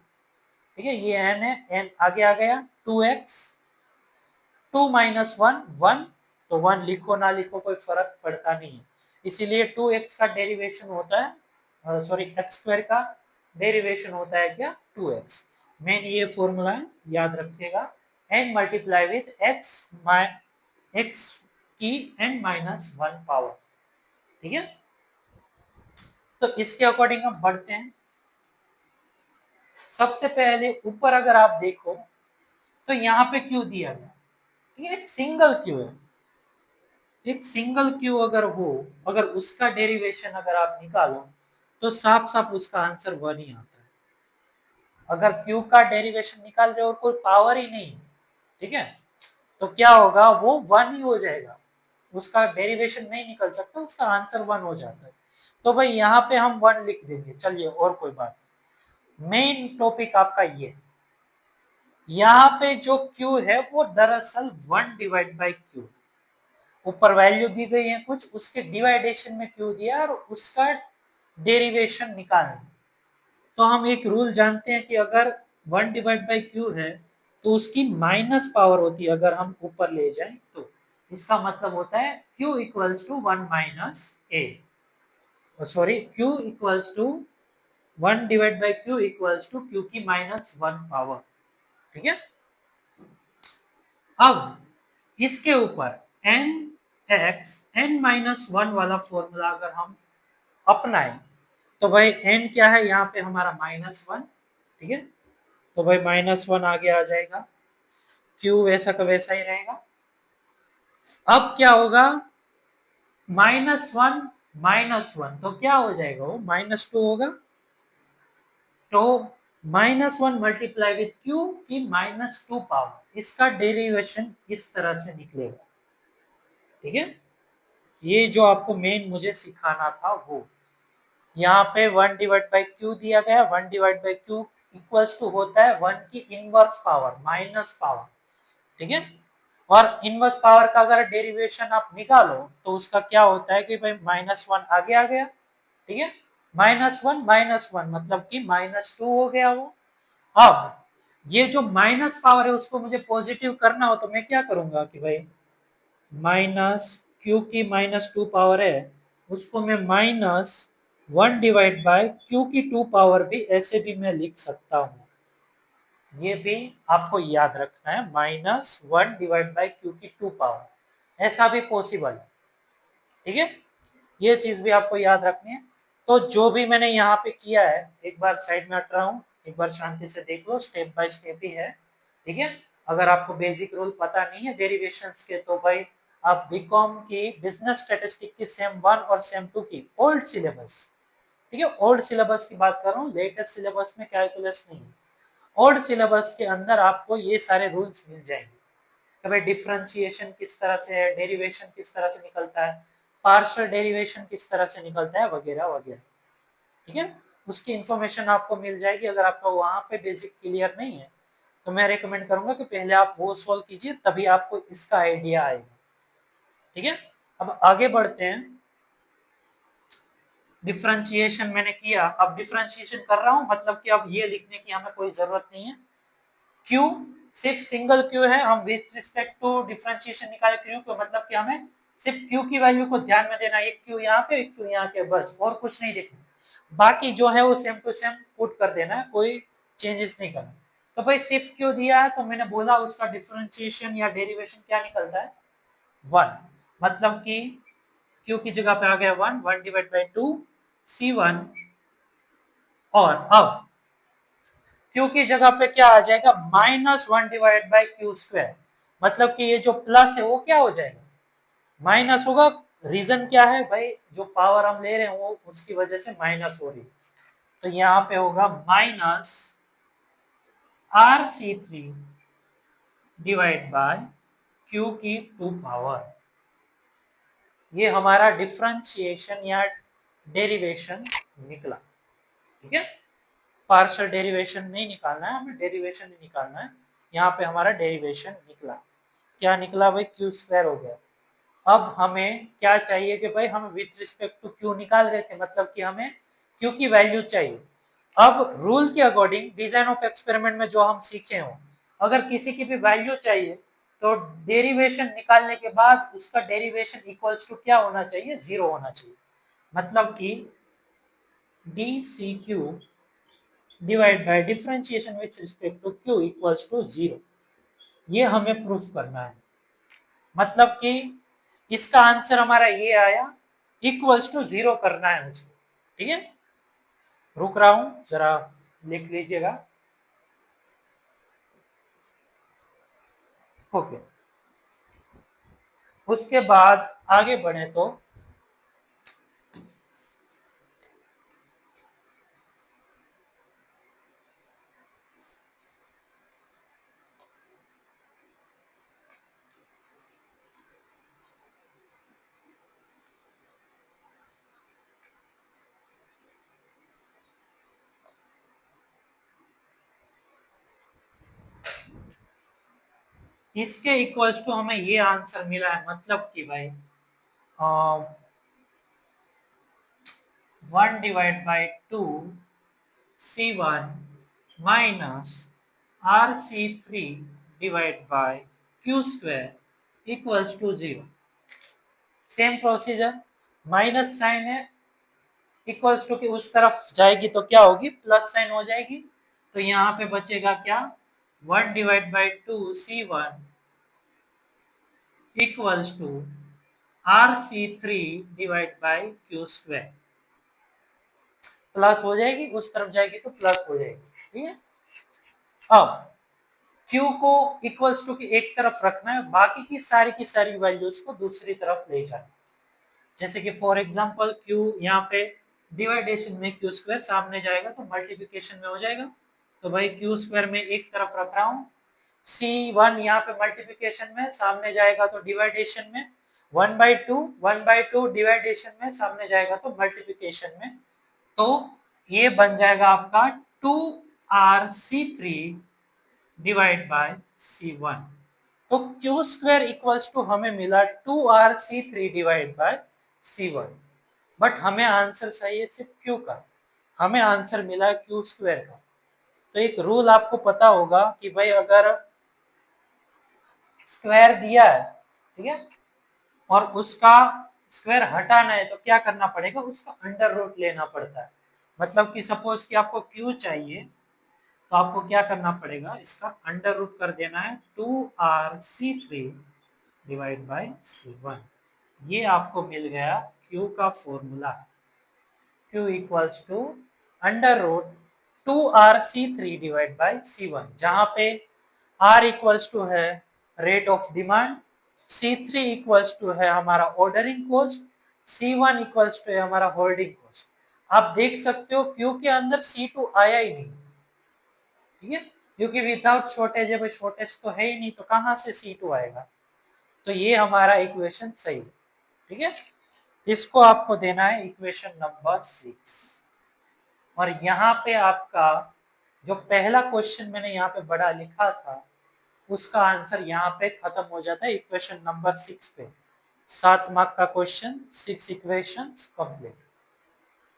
A: ठीक है, ये n है, n आगे आ गया, 2x, 2 माइनस 1 1, तो 1 लिखो ना लिखो कोई फर्क पड़ता नहीं है। इसीलिए 2x का डेरिवेशन होता है, सॉरी एक्स स्क्वायर का डेरिवेशन होता है क्या, 2x। मेन ये फॉर्मूला है, याद रखिएगा, n मल्टीप्लाई विथ x की n माइनस 1 पावर। ठीक है, तो इसके अकॉर्डिंग हम बढ़ते हैं। सबसे पहले ऊपर अगर आप देखो तो यहाँ पे क्यू दिया गया, ठीक है, एक सिंगल क्यू है। एक सिंगल क्यू अगर हो, अगर उसका डेरिवेशन अगर आप निकालो तो साफ साफ उसका आंसर 1 ही आता है। अगर क्यू का डेरिवेशन निकाल रहे हो और कोई पावर ही नहीं, ठीक है, तो क्या होगा, वो 1 ही हो जाएगा, उसका डेरिवेशन नहीं निकल सकता, उसका आंसर 1 हो जाता है। तो भाई यहाँ पे हम 1 लिख देंगे, चलिए और कोई बात। मेन टॉपिक आपका ये है, यहाँ पे जो Q है वो दरअसल 1 डिवाइड बाई क्यू, ऊपर वैल्यू दी गई है कुछ, उसके डिवाइडेशन में क्यू दिया और उसका डेरिवेशन निकालना। तो हम एक रूल जानते हैं कि अगर 1 डिवाइड बाई क्यू है तो उसकी माइनस पावर होती है अगर हम ऊपर ले जाएं तो। इसका मतलब होता है q equals to 1 minus A, sorry q equals to 1 divide by Q equals to Q की माइनस 1 पावर। ठीक है, अब इसके ऊपर n x n माइनस 1 वाला फॉर्मूला अगर हम अपनाएं तो भाई n क्या है यहाँ पे हमारा -1। ठीक है, तो भाई -1 आगे आ जाएगा, q वैसा का वैसा ही रहेगा। अब क्या होगा, -1 तो क्या हो जाएगा, वो -2 होगा। तो -1 मल्टीप्लाई विथ q की -2 पावर, इसका डेरिवेशन इस तरह से निकलेगा। ठीक है, ये जो आपको मेन मुझे सिखाना था वो, यहाँ पे 1 डिवाइड बाई क्यू दिया गया है। 1 divide by Q equals to होता है 1 की इनवर्स पावर माइनस पावर। ठीक है, और इनवर्स पावर का अगर डेरिवेशन आप निकालो तो उसका क्या होता है कि भाई -1 आगे आ गया। ठीक है, -1 मतलब कि -2 हो गया वो। अब ये जो माइनस पावर है उसको मुझे पॉजिटिव करना हो तो मैं क्या करूंगा कि भाई माइनस क्यू की -2 पावर है उसको मैं -1 डिवाइड बाय क्यू की 2 पावर भी ऐसे भी मैं लिख सकता हूँ। ये भी आपको याद रखना है, -1 डिवाइड बाय क्यू की 2 पावर, ऐसा भी पॉसिबल है। ठीक है, ये चीज भी आपको याद रखनी है। तो जो भी मैंने यहाँ पे किया है, एक बार साइड में हट रहा हूँ, एक बार शांति से देख लो, स्टेप बाय स्टेप ही है। ठीक है, अगर आपको बेसिक रूल पता नहीं है डेरिवेशंस के तो भाई आप बीकॉम की बिजनेस स्टैटिस्टिक्स की सेम 1 और सेम 2 की ओल्ड सिलेबस, ठीक है, ओल्ड सिलेबस की बात कर रहा हूँ, लेटेस्ट सिलेबस में कैलकुलस नहीं है। ओल्ड सिलेबस के अंदर आपको ये सारे रूल्स मिल जाएंगे कि भाई डिफरेंशिएशन किस तरह से है, डेरिवेशन किस तरह से निकलता है, पार्शियल डेरिवेशन किस तरह से निकलता है, वगैरह वगैरह। ठीक है, उसकी इंफॉर्मेशन आपको मिल जाएगी। अगर आपका वहां पे बेसिक क्लियर नहीं है तो मैं रेकमेंड करूंगा कि पहले आप वो सॉल्व कीजिए, तभी आपको इसका आइडिया आएगा। ठीक है, अब आगे बढ़ते हैं। डिफरेंशिएशन मैंने किया, अब डिफरेंशिएशन कर रहा हूं मतलब कि अब ये लिखने की हमें कोई जरूरत नहीं है। क्यू सिर्फ सिंगल क्यू है, हम विथ रिस्पेक्ट टू डिफरेंशिएशन निकाले क्यू को, मतलब कि हमें सिर्फ क्यू की वैल्यू को ध्यान में देना, एक क्यू यहाँ पे एक क्यू यहाँ पे, बस और कुछ नहीं देखना। बाकी जो है वो सेम टू सेम पुट कर देना है, कोई चेंजेस नहीं करना। तो भाई सिर्फ क्यू दिया है तो मैंने बोला उसका डिफरेंशिएशन या डेरिवेशन क्या निकलता है, 1, मतलब कि क्यू की जगह पे आ गया 1, 1 डिवाइड बाई 2 C1, और अब क्यू की जगह पे क्या आ जाएगा, -1 डिवाइड बाई क्यू स्क्वायर, मतलब कि ये जो प्लस है वो क्या हो जाएगा, माइनस होगा। रीजन क्या है भाई, जो पावर हम ले रहे हैं वो उसकी वजह से माइनस हो रही, तो यहाँ पे होगा -RC3 डिवाइड बाय क्यू की 2 पावर। ये हमारा डिफरेंशिएशन या डेरिवेशन निकला। ठीक है, पार्शियल डेरिवेशन नहीं निकालना है हमें, डेरिवेशन ही निकालना है। यहाँ पे हमारा डेरिवेशन निकला, क्या निकला भाई, क्यू स्क्वायर हो गया। अब हमें क्या चाहिए कि भाई हम विथ रिस्पेक्ट टू क्यू निकाल रहे थे, मतलब कि हमें क्यू की वैल्यू चाहिए। अब रूल के अकॉर्डिंग डिजाइन ऑफ एक्सपेरिमेंट में जो हम सीखे हो, अगर किसी की भी वैल्यू चाहिए तो डेरिवेशन निकालने के बाद उसका डेरिवेशन इक्वल्स टू क्या होना चाहिए, 0 होना चाहिए। मतलब कि D C Q divide by differentiation with respect to Q equals to 0, ये हमें प्रूफ करना है। मतलब कि इसका आंसर हमारा ये आया, इक्वल्स टू 0 करना है उसको। ठीक है, रुक रहा हूं, जरा लिख लीजिएगा। ओके, उसके बाद आगे बढ़े तो इसके इक्वल्स टू हमें ये आंसर मिला है, मतलब कि भाई 1/2 C1 minus RC3 divided by Q square equals to 0। Same procedure, minus sign है, इक्वल्स टू की उस तरफ जाएगी तो क्या होगी, प्लस साइन हो जाएगी। तो यहाँ पे बचेगा क्या, 1/2 C1 equals to RC3 divide by Q square. Plus हो जाएगी, उस तरफ जाएगी तो प्लस हो जाएगी, ठीक है। अब Q को इक्वल्स टू की एक तरफ रखना है, बाकी की सारी वैल्यूज को दूसरी तरफ ले जाना। जैसे कि फॉर एग्जांपल Q यहाँ पे डिवाइडेशन में Q स्क्वायर सामने जाएगा तो मल्टीप्लिकेशन में हो जाएगा, तो भाई Q स्क्वायर में एक तरफ रख रहा हूँ। C1 यहाँ पे मल्टीप्लिकेशन में सामने जाएगा तो डिवाइडेशन में, 1/2 डिवाइडेशन में सामने जाएगा तो मल्टीप्लिकेशन में। तो ये बन जाएगा आपका 2RC3 डिवाइड बाय C1। तो Q स्क्वायर इक्वल्स टू हमें मिला 2RC3 divide by C1, but हमें आंसर चाहिए सिर्फ Q का, हमें आंसर मिला Q स्क्वायर का। तो एक रूल आपको पता होगा कि भाई अगर स्क्वायर दिया है, ठीक है, और उसका स्क्वायर हटाना है तो क्या करना पड़ेगा, उसका अंडर रूट लेना पड़ता है। मतलब कि सपोज कि आपको Q चाहिए तो आपको क्या करना पड़ेगा, इसका अंडर रूट कर देना है 2RC3 डिवाइड बाय C1। ये आपको मिल गया Q का formula, Q equals to under root 2RC3 divide by C1, जहां पे R इक्वल्स टू है rate of demand, C3 equals to है हमारा ordering cost, C1 equals to है हमारा होल्डिंग कॉस्ट। आप देख सकते हो Q के अंदर C2 आया ही नहीं, ठीक है, क्योंकि विदाउट शॉर्टेज है भाई, शॉर्टेज तो है ही नहीं, तो कहां से C2 आएगा। तो ये हमारा इक्वेशन सही है, ठीक है। इसको आपको देना है इक्वेशन नंबर 6। और यहाँ पे आपका जो पहला क्वेश्चन मैंने यहाँ पे बड़ा लिखा था उसका आंसर यहाँ पे खत्म हो जाता है इक्वेशन नंबर 6 पे। 7 मार्क का क्वेश्चन, 6 इक्वेशंस कंप्लीट।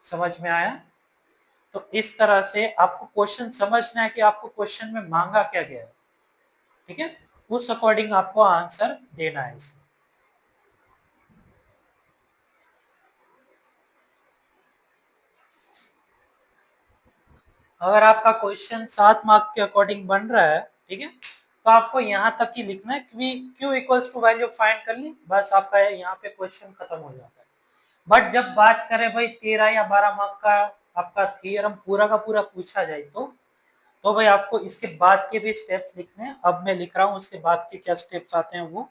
A: समझ में आया। तो इस तरह से आपको क्वेश्चन समझना है कि आपको क्वेश्चन में मांगा क्या गया है, ठीक है, उस अकॉर्डिंग आपको आंसर देना है इसमें। अगर आपका क्वेश्चन 7 मार्क के अकॉर्डिंग बन रहा है, ठीक है, तो आपको यहाँ तक ही लिखना है कि Q equals to value find कर ली, बस आपका यहाँ पे क्वेश्चन खत्म हो जाता है। बट जब बात करें भाई 13 या 12 मार्क का आपका थियरम पूरा का पूरा पूछा जाए तो भाई आपको इसके बाद के भी स्टेप्स लिखने हैं। अब मैं लिख रहा हूँ उसके बाद के क्या स्टेप्स आते हैं वो,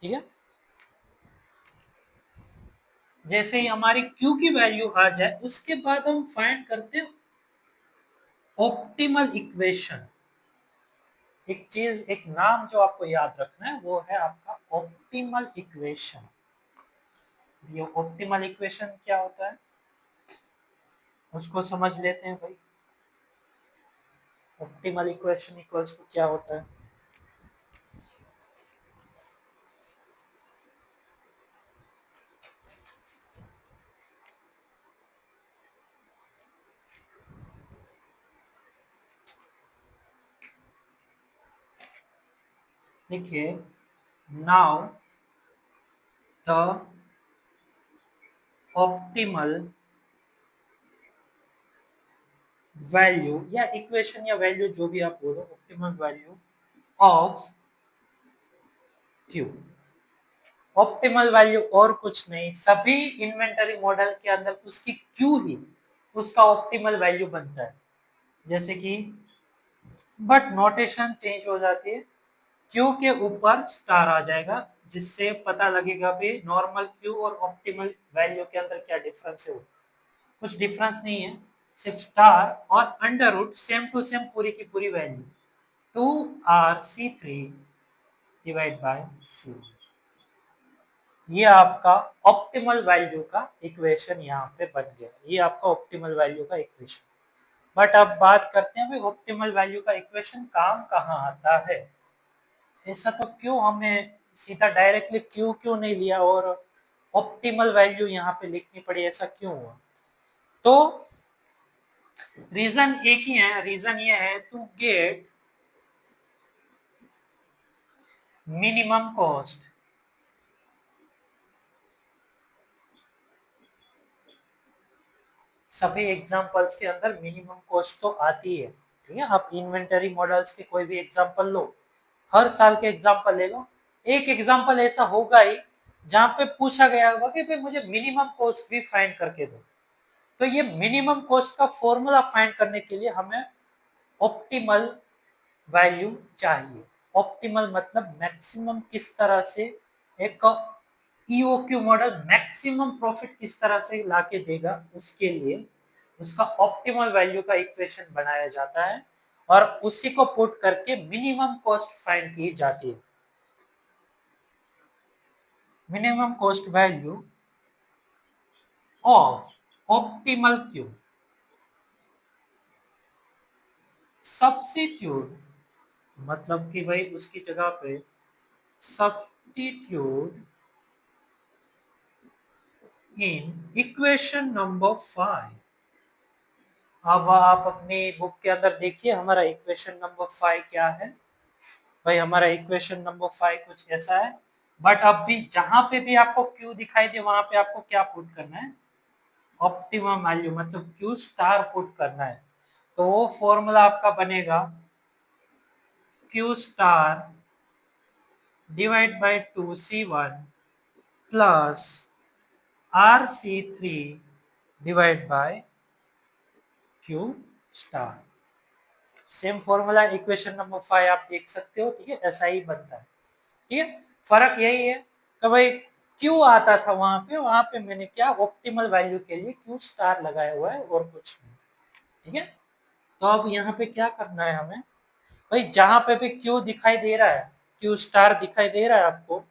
A: ठीक है। जैसे ही हमारी Q की वैल्यू आ जाए उसके बाद हम फाइंड करते हैं ऑप्टिमल इक्वेशन। एक चीज, एक नाम जो आपको याद रखना है वो है आपका ऑप्टिमल इक्वेशन। ये ऑप्टिमल इक्वेशन क्या होता है उसको समझ लेते हैं भाई। ऑप्टिमल इक्वेशन इक्वल्स टू क्या होता है, देखिए, नाउ द ऑप्टिमल वैल्यू या इक्वेशन या वैल्यू जो भी आप बोलो, optimal value of Q। Optimal value और कुछ नहीं, सभी इन्वेंटरी मॉडल के अंदर उसकी Q ही उसका ऑप्टिमल वैल्यू बनता है। जैसे कि बट नोटेशन चेंज हो जाती है, Q के ऊपर स्टार आ जाएगा जिससे पता लगेगा भी नॉर्मल Q और ऑप्टिमल वैल्यू के अंदर क्या डिफरेंस है। वो कुछ डिफरेंस नहीं है, सिर्फ स्टार और under root same to same पूरी की पूरी value 2RC3 divide bye C। ये आपका ऑप्टिमल वैल्यू का इक्वेशन यहाँ पे बन गया, ये आपका ऑप्टिमल वैल्यू का इक्वेशन। बट अब बात करते हैं भाई ऑप्टिमल वैल्यू का इक्वेशन काम कहाँ आता है। ऐसा तो क्यों हमें सीधा डायरेक्टली क्यों नहीं लिया और ऑप्टिमल वैल्यू यहाँ पे लिखनी पड़ी, ऐसा क्यों हुआ? तो रीजन एक ही है, रीजन ये है टू गेट मिनिमम कॉस्ट। सभी एग्जांपल्स के अंदर मिनिमम कॉस्ट तो आती है, ठीक है। आप इन्वेंटरी मॉडल्स के कोई भी एग्जांपल लो, हर साल के एग्जांपल ले लो, एक एग्जांपल ऐसा होगा ही जहां पे पूछा गया होगा कि भाई मुझे मिनिमम कॉस्ट भी फाइंड करके दो। तो ये मिनिमम कॉस्ट का फॉर्मूला फाइंड करने के लिए हमें ऑप्टिमल वैल्यू चाहिए। ऑप्टिमल मतलब मैक्सिमम किस तरह से एक ईओक्यू मॉडल मैक्सिमम प्रॉफिट किस तरह से लाके देगा, उसके लिए उसका ऑप्टिमल वैल्यू का इक्वेशन बनाया जाता है और उसी को पुट करके मिनिमम कॉस्ट फाइंड की जाती है। Minimum cost value of optimal Q substitute, मतलब कि भाई उसकी जगह पे सब्स्टिट्यूट इन इक्वेशन नंबर 5। अब आप अपनी बुक के अंदर देखिए हमारा इक्वेशन नंबर 5 क्या है। भाई हमारा इक्वेशन नंबर 5 कुछ ऐसा है, बट अब भी जहां पे भी आपको क्यू दिखाई दे वहां पे आपको क्या पुट करना है, ऑप्टिमम वैल्यू मतलब क्यू स्टार पुट करना है। तो वो फॉर्मूला आपका बनेगा Q star divide by 2C1 plus RC3 divide by Q star. Same formula equation number 5 आप देख सकते हो, ठीक है, ऐसा ही बनता है, ठीक है। फर्क यही है कि भाई क्यू आता था वहां पे मैंने क्या ऑप्टिमल वैल्यू के लिए क्यू स्टार लगाया हुआ है और कुछ नहीं, ठीक है। तो अब यहाँ पे क्या करना है हमें, भाई जहां पे भी क्यू दिखाई दे रहा है, क्यू स्टार दिखाई दे रहा है आपको,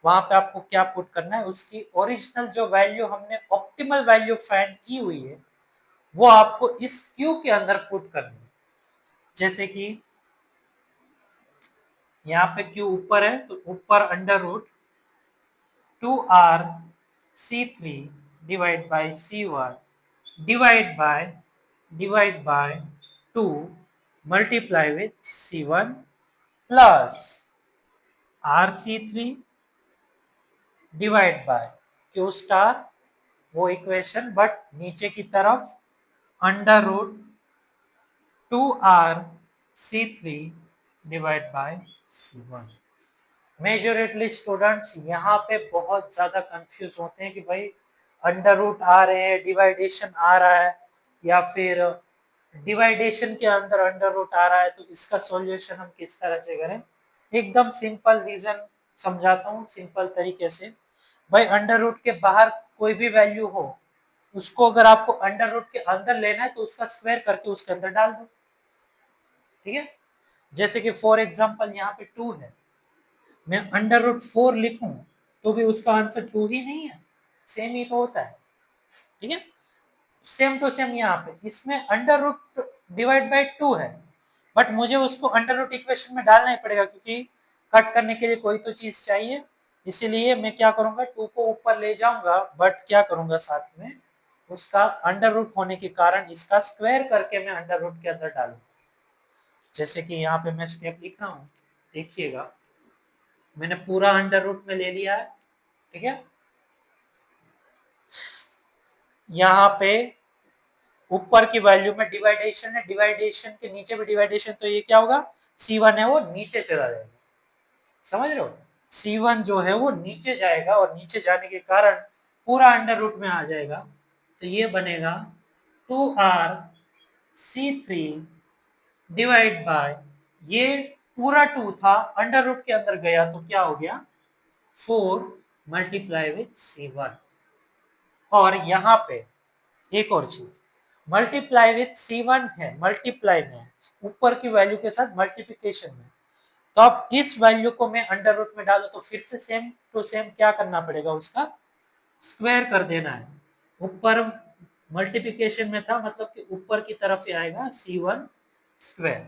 A: वहां पे आपको क्या पुट करना है, उसकी ओरिजिनल जो वैल्यू हमने ऑप्टिमल वैल्यू फाइंड की हुई है वो आपको इस क्यू के अंदर पुट करनी है। जैसे कि यहाँ पे क्यू ऊपर है तो ऊपर under root 2R C3 divide by C1 divide by 2 multiply with C1 plus RC3 divide by Q star, वो इक्वेशन बट नीचे की तरफ under root 2R C3 divide by C1। Majorly students यहाँ पे बहुत ज्यादा कंफ्यूज होते हैं कि भाई अंडर रूट आ रहे हैं, डिवाइडेशन आ रहा है, या फिर डिवाइडेशन के अंदर अंडर रूट आ रहा है, तो इसका सॉल्यूशन हम किस तरह से करें। एकदम सिंपल रीजन समझाता हूँ सिंपल तरीके से। भाई अंडर रूट के बाहर कोई भी वैल्यू हो, उसको अगर आपको अंडर रूट के अंदर लेना है तो उसका स्क्वायर करके उसके अंदर डाल दो, ठीक है। जैसे कि फॉर एग्जाम्पल यहाँ पे 2 है, मैं अंडर रूट 4 लिखूं तो भी उसका आंसर 2 ही नहीं है, सेम ही तो होता है, ठीक है। सेम टू सेम यहाँ पे इसमें अंडर रूट डिवाइड बाई 2 है, बट मुझे उसको अंडर रूट इक्वेशन में डालना ही पड़ेगा क्योंकि कट करने के लिए कोई तो चीज चाहिए। इसीलिए मैं क्या करूंगा, 2 को ऊपर ले जाऊंगा, बट क्या करूंगा साथ में उसका अंडर रूट होने के कारण इसका स्क्वायर करके मैं अंडर रूट के अंदर डालूंगा। जैसे कि यहाँ पे मैं स्टेप लिख रहा हूँ, देखिएगा मैंने पूरा अंडर रूट में ले लिया है, ठीक है। यहाँ पे ऊपर की वैल्यू में डिवाइडेशन है, डिवाइडेशन के नीचे भी डिवाइडेशन, तो ये क्या होगा, C1 है वो नीचे चला जाएगा, समझ रहे हो। C1 जो है वो नीचे जाएगा और नीचे जाने के कारण पूरा अंडर रूट में आ जाएगा, तो ये बनेगा 2R C3 डिवाइड बाय, ये पूरा 2 था अंडर रूट के अंदर गया तो क्या हो गया 4 मल्टीप्लाई विथ C1। और यहाँ पे एक और चीज, मल्टीप्लाई विथ C1 है, मल्टीप्लाई में ऊपर की वैल्यू के साथ मल्टीप्लिकेशन में, तो अब इस वैल्यू को मैं अंडर रूट में डालू तो फिर से सेम टू सेम क्या करना पड़ेगा, उसका स्क्वायर कर देना है। ऊपर मल्टीप्लिकेशन में था मतलब कि ऊपर की तरफ ही आएगा C1 square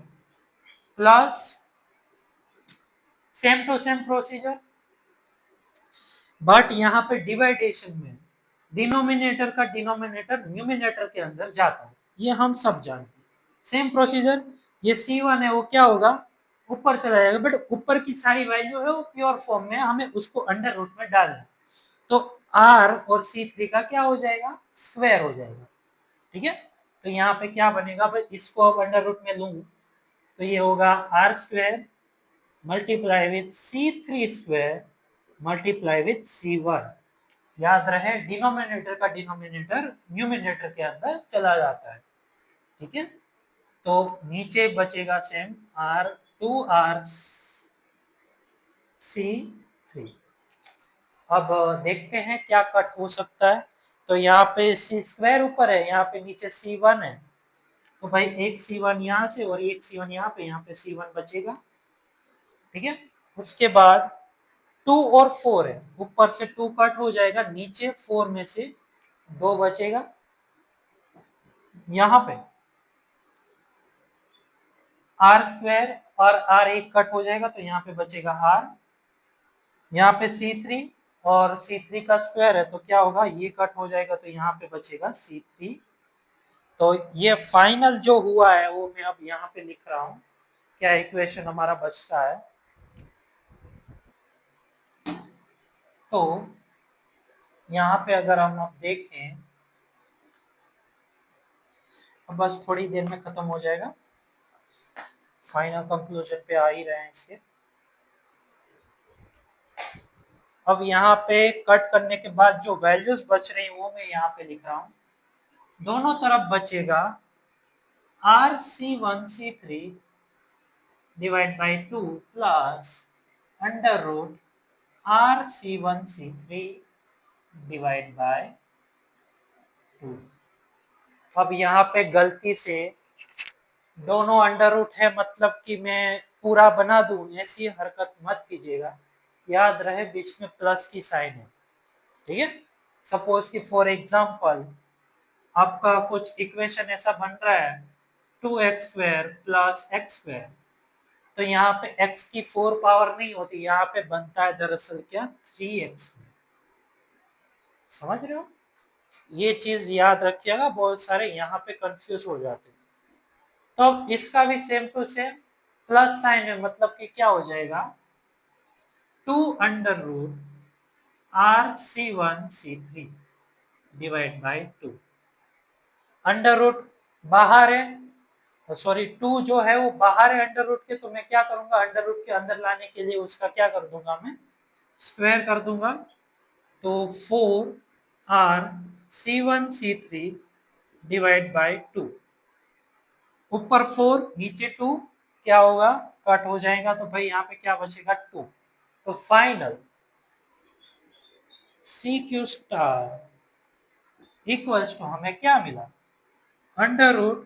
A: plus same to same procedure, but यहाँ पे डिवाइडेशन में डिनोमिनेटर का डिनोमिनेटर न्यूमिनेटर के अंदर जाता है, ये हम सब जानते हैं। सेम प्रोसीजर, ये C1 है वो क्या होगा, ऊपर चला जाएगा, बट ऊपर की सारी वैल्यू है वो प्योर फॉर्म में, हमें उसको अंडर रूट में डालना है। तो R और C3 का क्या हो जाएगा, स्क्वायर हो जाएगा। ठीक है, तो यहाँ पे क्या बनेगा भाई, इसको अब अंडर रूट में लूं तो ये होगा R square multiply with C3 square multiply with C1। याद रहे डिनोमिनेटर का डिनोमिनेटर न्यूमिनेटर के अंदर चला जाता है। ठीक है, तो नीचे बचेगा सेम R2RC3। अब देखते हैं क्या कट हो सकता है। तो यहाँ पे C स्क्वायर ऊपर है, यहाँ पे नीचे C1 है, तो भाई एक C1 यहाँ से और एक C1 यहाँ पे C1 बचेगा। ठीक है, उसके बाद 2 और 4 है, ऊपर से 2 कट हो जाएगा, नीचे 4 में से 2 बचेगा। यहाँ पे R स्क्वायर और R एक कट हो जाएगा, तो यहाँ पे बचेगा R। यहाँ पे C3 और C3 का स्क्वायर है, तो क्या होगा, ये कट हो जाएगा, तो यहाँ पे बचेगा C3। तो ये फाइनल जो हुआ है वो मैं अब यहाँ पे लिख रहा हूँ, क्या इक्वेशन हमारा बचता है। तो यहाँ पे अगर हम अब देखें, बस थोड़ी देर में खत्म हो जाएगा, फाइनल कंक्लूजन पे आ ही रहे हैं इसके। अब यहाँ पे कट करने के बाद जो वैल्यूज बच रही वो मैं यहाँ पे लिख रहा हूँ। दोनों तरफ बचेगा RC1C3 divide by 2 plus under root RC1C3 divide by 2। अब यहाँ पे गलती से दोनों अंडर रूट है, मतलब कि मैं पूरा बना दूं, ऐसी हरकत मत कीजिएगा, याद रहे बीच में प्लस की साइन है। ठीक है, सपोज कि फॉर एग्जांपल आपका कुछ इक्वेशन ऐसा बन रहा है 2x square plus x square, तो यहाँ पे x की 4 पावर नहीं होती, यहाँ पे बनता है दरअसल क्या 3x। समझ रहे हो, ये चीज याद रखिएगा, बहुत सारे यहाँ पे कंफ्यूज हो जाते हैं। तो अब इसका भी same to same plus sign है, मतलब कि क्या हो जाएगा 2 under root RC1C3 divide by 2। Under root बाहर है, सॉरी 2 जो है वो बाहर है अंडर रूट के, तो मैं क्या करूंगा, अंडर रूट के अंदर लाने के लिए उसका क्या कर दूंगा, मैं स्क्वायर कर दूंगा। तो 4RC1C3 डिवाइड बाई 2, ऊपर 4 नीचे 2, क्या होगा, कट हो जाएगा, तो भाई यहाँ पे क्या बचेगा 2। तो final CQ star equals to हमें क्या मिला, अंडर रूट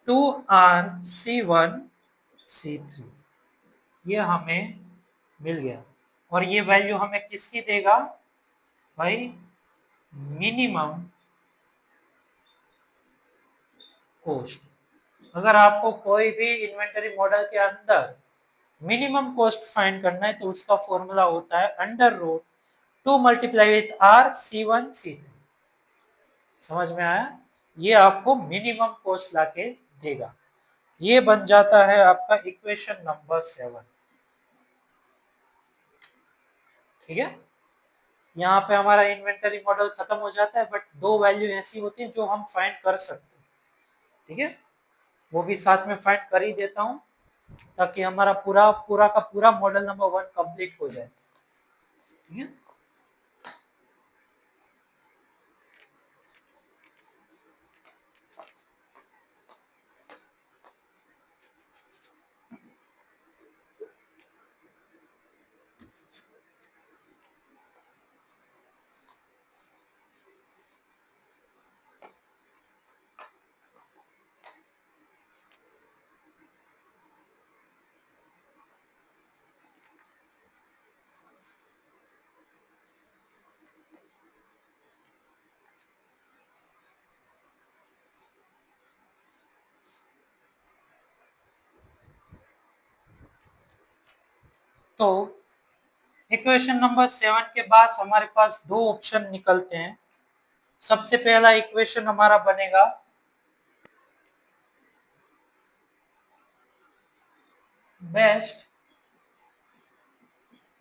A: 2RC1C3, ये हमें मिल गया। और ये वैल्यू हमें किसकी देगा भाई, मिनिमम कॉस्ट। अगर आपको कोई भी इन्वेंटरी मॉडल के अंदर मिनिमम कॉस्ट फाइंड करना है तो उसका फॉर्मूला होता है under root 2 multiply with RC1C3। समझ में आया, ये आपको मिनिमम कॉस्ट लाके देगा। ये बन जाता है आपका इक्वेशन नंबर 7। ठीक है, यहाँ पे हमारा इन्वेंटरी मॉडल खत्म हो जाता है, बट दो वैल्यू ऐसी होती है जो हम फाइंड कर सकते हैं। ठीक है, वो भी साथ में फाइंड कर ही देता हूँ, ताकि हमारा पूरा पूरा का पूरा मॉडल नंबर 1 कंप्लीट हो जाए। ठीक है, तो इक्वेशन नंबर 7 के बाद हमारे पास दो ऑप्शन निकलते हैं। सबसे पहला इक्वेशन हमारा बनेगा बेस्ट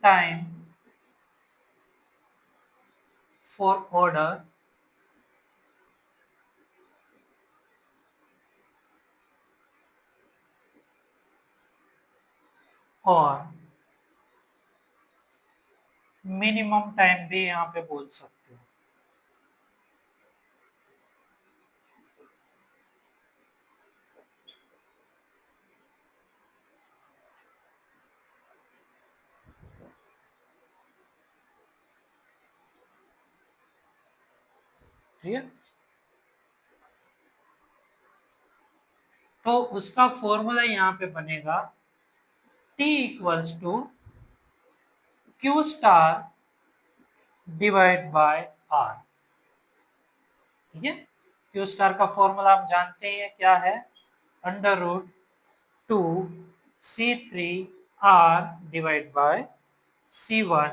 A: टाइम फॉर ऑर्डर और मिनिमम टाइम भी यहाँ पे बोल सकते हो। ठीक है, तो उसका फॉर्मूला यहाँ पे बनेगा T equals to Q star divide by R. ठीक है, क्यू स्टार का फॉर्मूला हम जानते हैं क्या है, under root 2C3R divide by C1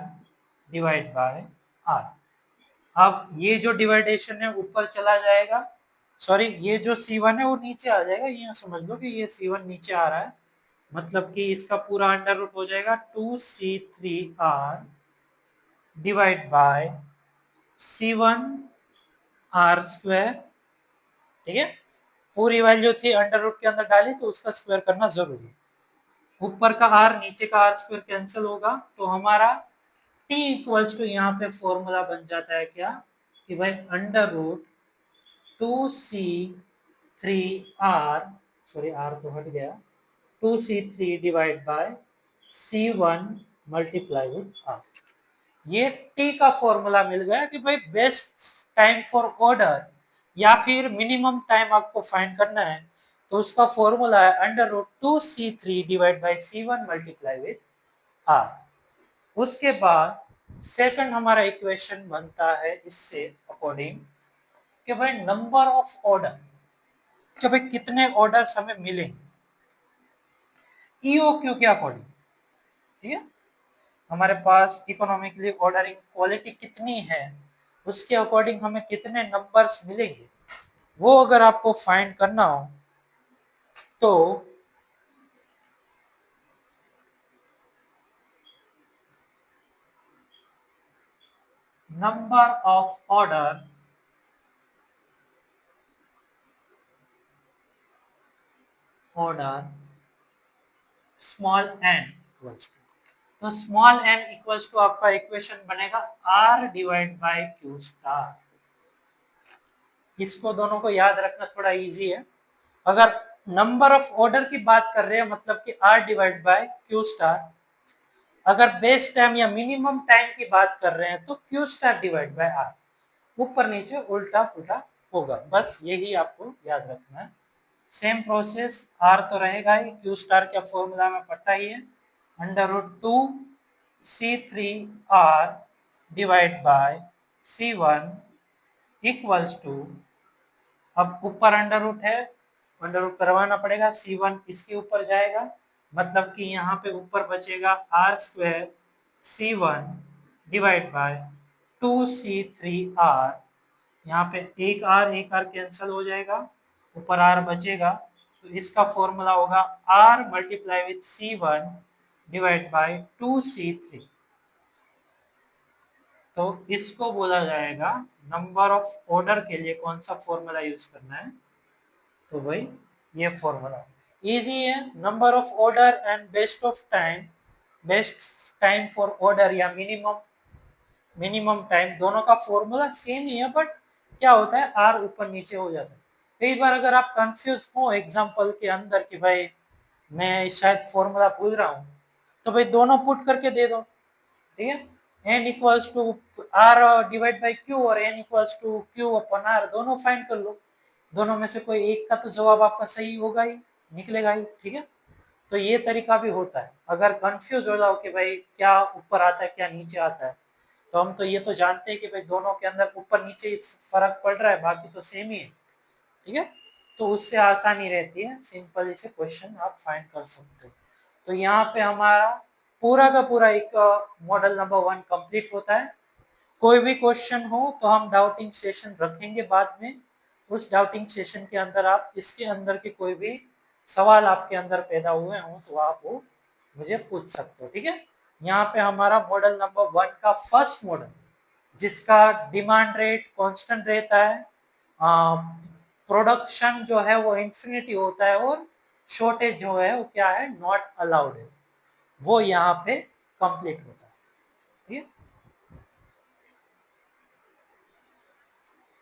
A: divide by R। अब ये जो डिवाइडेशन है ऊपर चला जाएगा, सॉरी ये जो C1 है वो नीचे आ जाएगा, ये समझ लो कि ये C1 नीचे आ रहा है, मतलब कि इसका पूरा अंडर रूट हो जाएगा 2C3R divide bye C1R square. ठीक है, पूरी वैल्यू थी अंडर रूट के अंदर डाली तो उसका स्क्वायर करना जरूरी है। ऊपर का आर नीचे का आर स्क्वायर कैंसिल होगा, तो हमारा t इक्वल्स टू यहाँ पे फॉर्मूला बन जाता है क्या कि भाई under root 2C3R, sorry R तो हट गया, 2C3 divide by C1 multiply with R. ये टी का फॉर्मूला मिल गया कि भाई बेस्ट टाइम फॉर ऑर्डर या फिर मिनिमम टाइम आपको फाइंड करना है, तो उसका फॉर्मूला है under root 2C3 divide by C1 multiply with R. उसके बाद सेकंड हमारा इक्वेशन बनता है इससे अकॉर्डिंग कि भाई नंबर ऑफ ऑर्डर, कि भाई कितने ऑर्डर्स हमें मिलेंगे ईओक्यू के अकॉर्डिंग। ठीक है, हमारे पास इकोनॉमिकली ऑर्डरिंग क्वालिटी कितनी है उसके अकॉर्डिंग हमें कितने नंबर्स मिलेंगे, वो अगर आपको फाइंड करना हो तो number of order small N equals to, तो स्मॉल एन इक्वल्स टू आपका इक्वेशन बनेगा R divide by Q star. इसको दोनों को याद रखना थोड़ा इजी है। अगर नंबर ऑफ ऑर्डर की बात कर रहे हैं मतलब कि R divide by Q star, अगर बेस टाइम या मिनिमम टाइम की बात कर रहे हैं तो Q star divide by R, ऊपर नीचे उल्टा पुल्टा होगा, बस यही आपको याद रखना है। सेम प्रोसेस, आर तो रहेगा ही, क्यू स्टार का फॉर्मूला में पता ही है, under root 2C3R divide by C1 equals to, अब ऊपर अंडर रूट है, अंडर रूट करवाना पड़ेगा, C1 इसके ऊपर जाएगा, मतलब कि यहाँ पे ऊपर बचेगा are square C1 divide bye 2C3R, यहाँ पे एक आर कैंसिल हो जाएगा, ऊपर आर बचेगा, तो इसका फॉर्मूला होगा R multiply with C1 divide by 2C3। तो इसको बोला जाएगा नंबर ऑफ ऑर्डर के लिए कौन सा फॉर्मूला यूज करना है, तो भाई ये फॉर्मूला इजी है, number of order and best time for order या मिनिमम टाइम, दोनों का फॉर्मूला सेम ही है, बट क्या होता है आर ऊपर नीचे हो जाता है। कई बार अगर आप कंफ्यूज हो एग्जांपल के अंदर कि भाई मैं शायद फॉर्मूला भूल रहा हूँ, तो भाई दोनों पुट करके दे दो। ठीक है, N equals to R divide by Q और N equals to Q upon R, दोनों फाइंड कर लो, दोनों में से कोई एक का तो जवाब आपका सही होगा ही, निकलेगा ही। ठीक है, तो ये तरीका भी होता है, अगर कंफ्यूज हो जाओ कि भाई क्या ऊपर आता है क्या नीचे आता है, तो हम तो ये तो जानते हैं कि भाई दोनों के अंदर ऊपर नीचे ही फर्क पड़ रहा है, बाकी तो सेम ही है। ठीक है, तो उससे आसानी रहती है, सिंपल इसे क्वेश्चन आप फाइंड कर सकते हो। तो यहाँ पे हमारा पूरा का पूरा एक मॉडल नंबर 1 कंप्लीट होता है। कोई भी क्वेश्चन हो तो हम डाउटिंग सेशन रखेंगे बाद में। उस डाउटिंग सेशन के अंदर आप इसके अंदर के कोई भी सवाल आपके अंदर पैदा हुए हों तो आप वो मुझे पूछ सकते हो, ठीक है। यहाँ पे हमारा मॉडल नंबर 1 का फर्स्ट मॉडल जिसका डिमांड रेट कांस्टेंट रहता है, प्रोडक्शन जो है वो इंफिनिटी होता है और शॉर्टेज जो है वो क्या है, नॉट अलाउड है, वो यहाँ पे कंप्लीट होता है।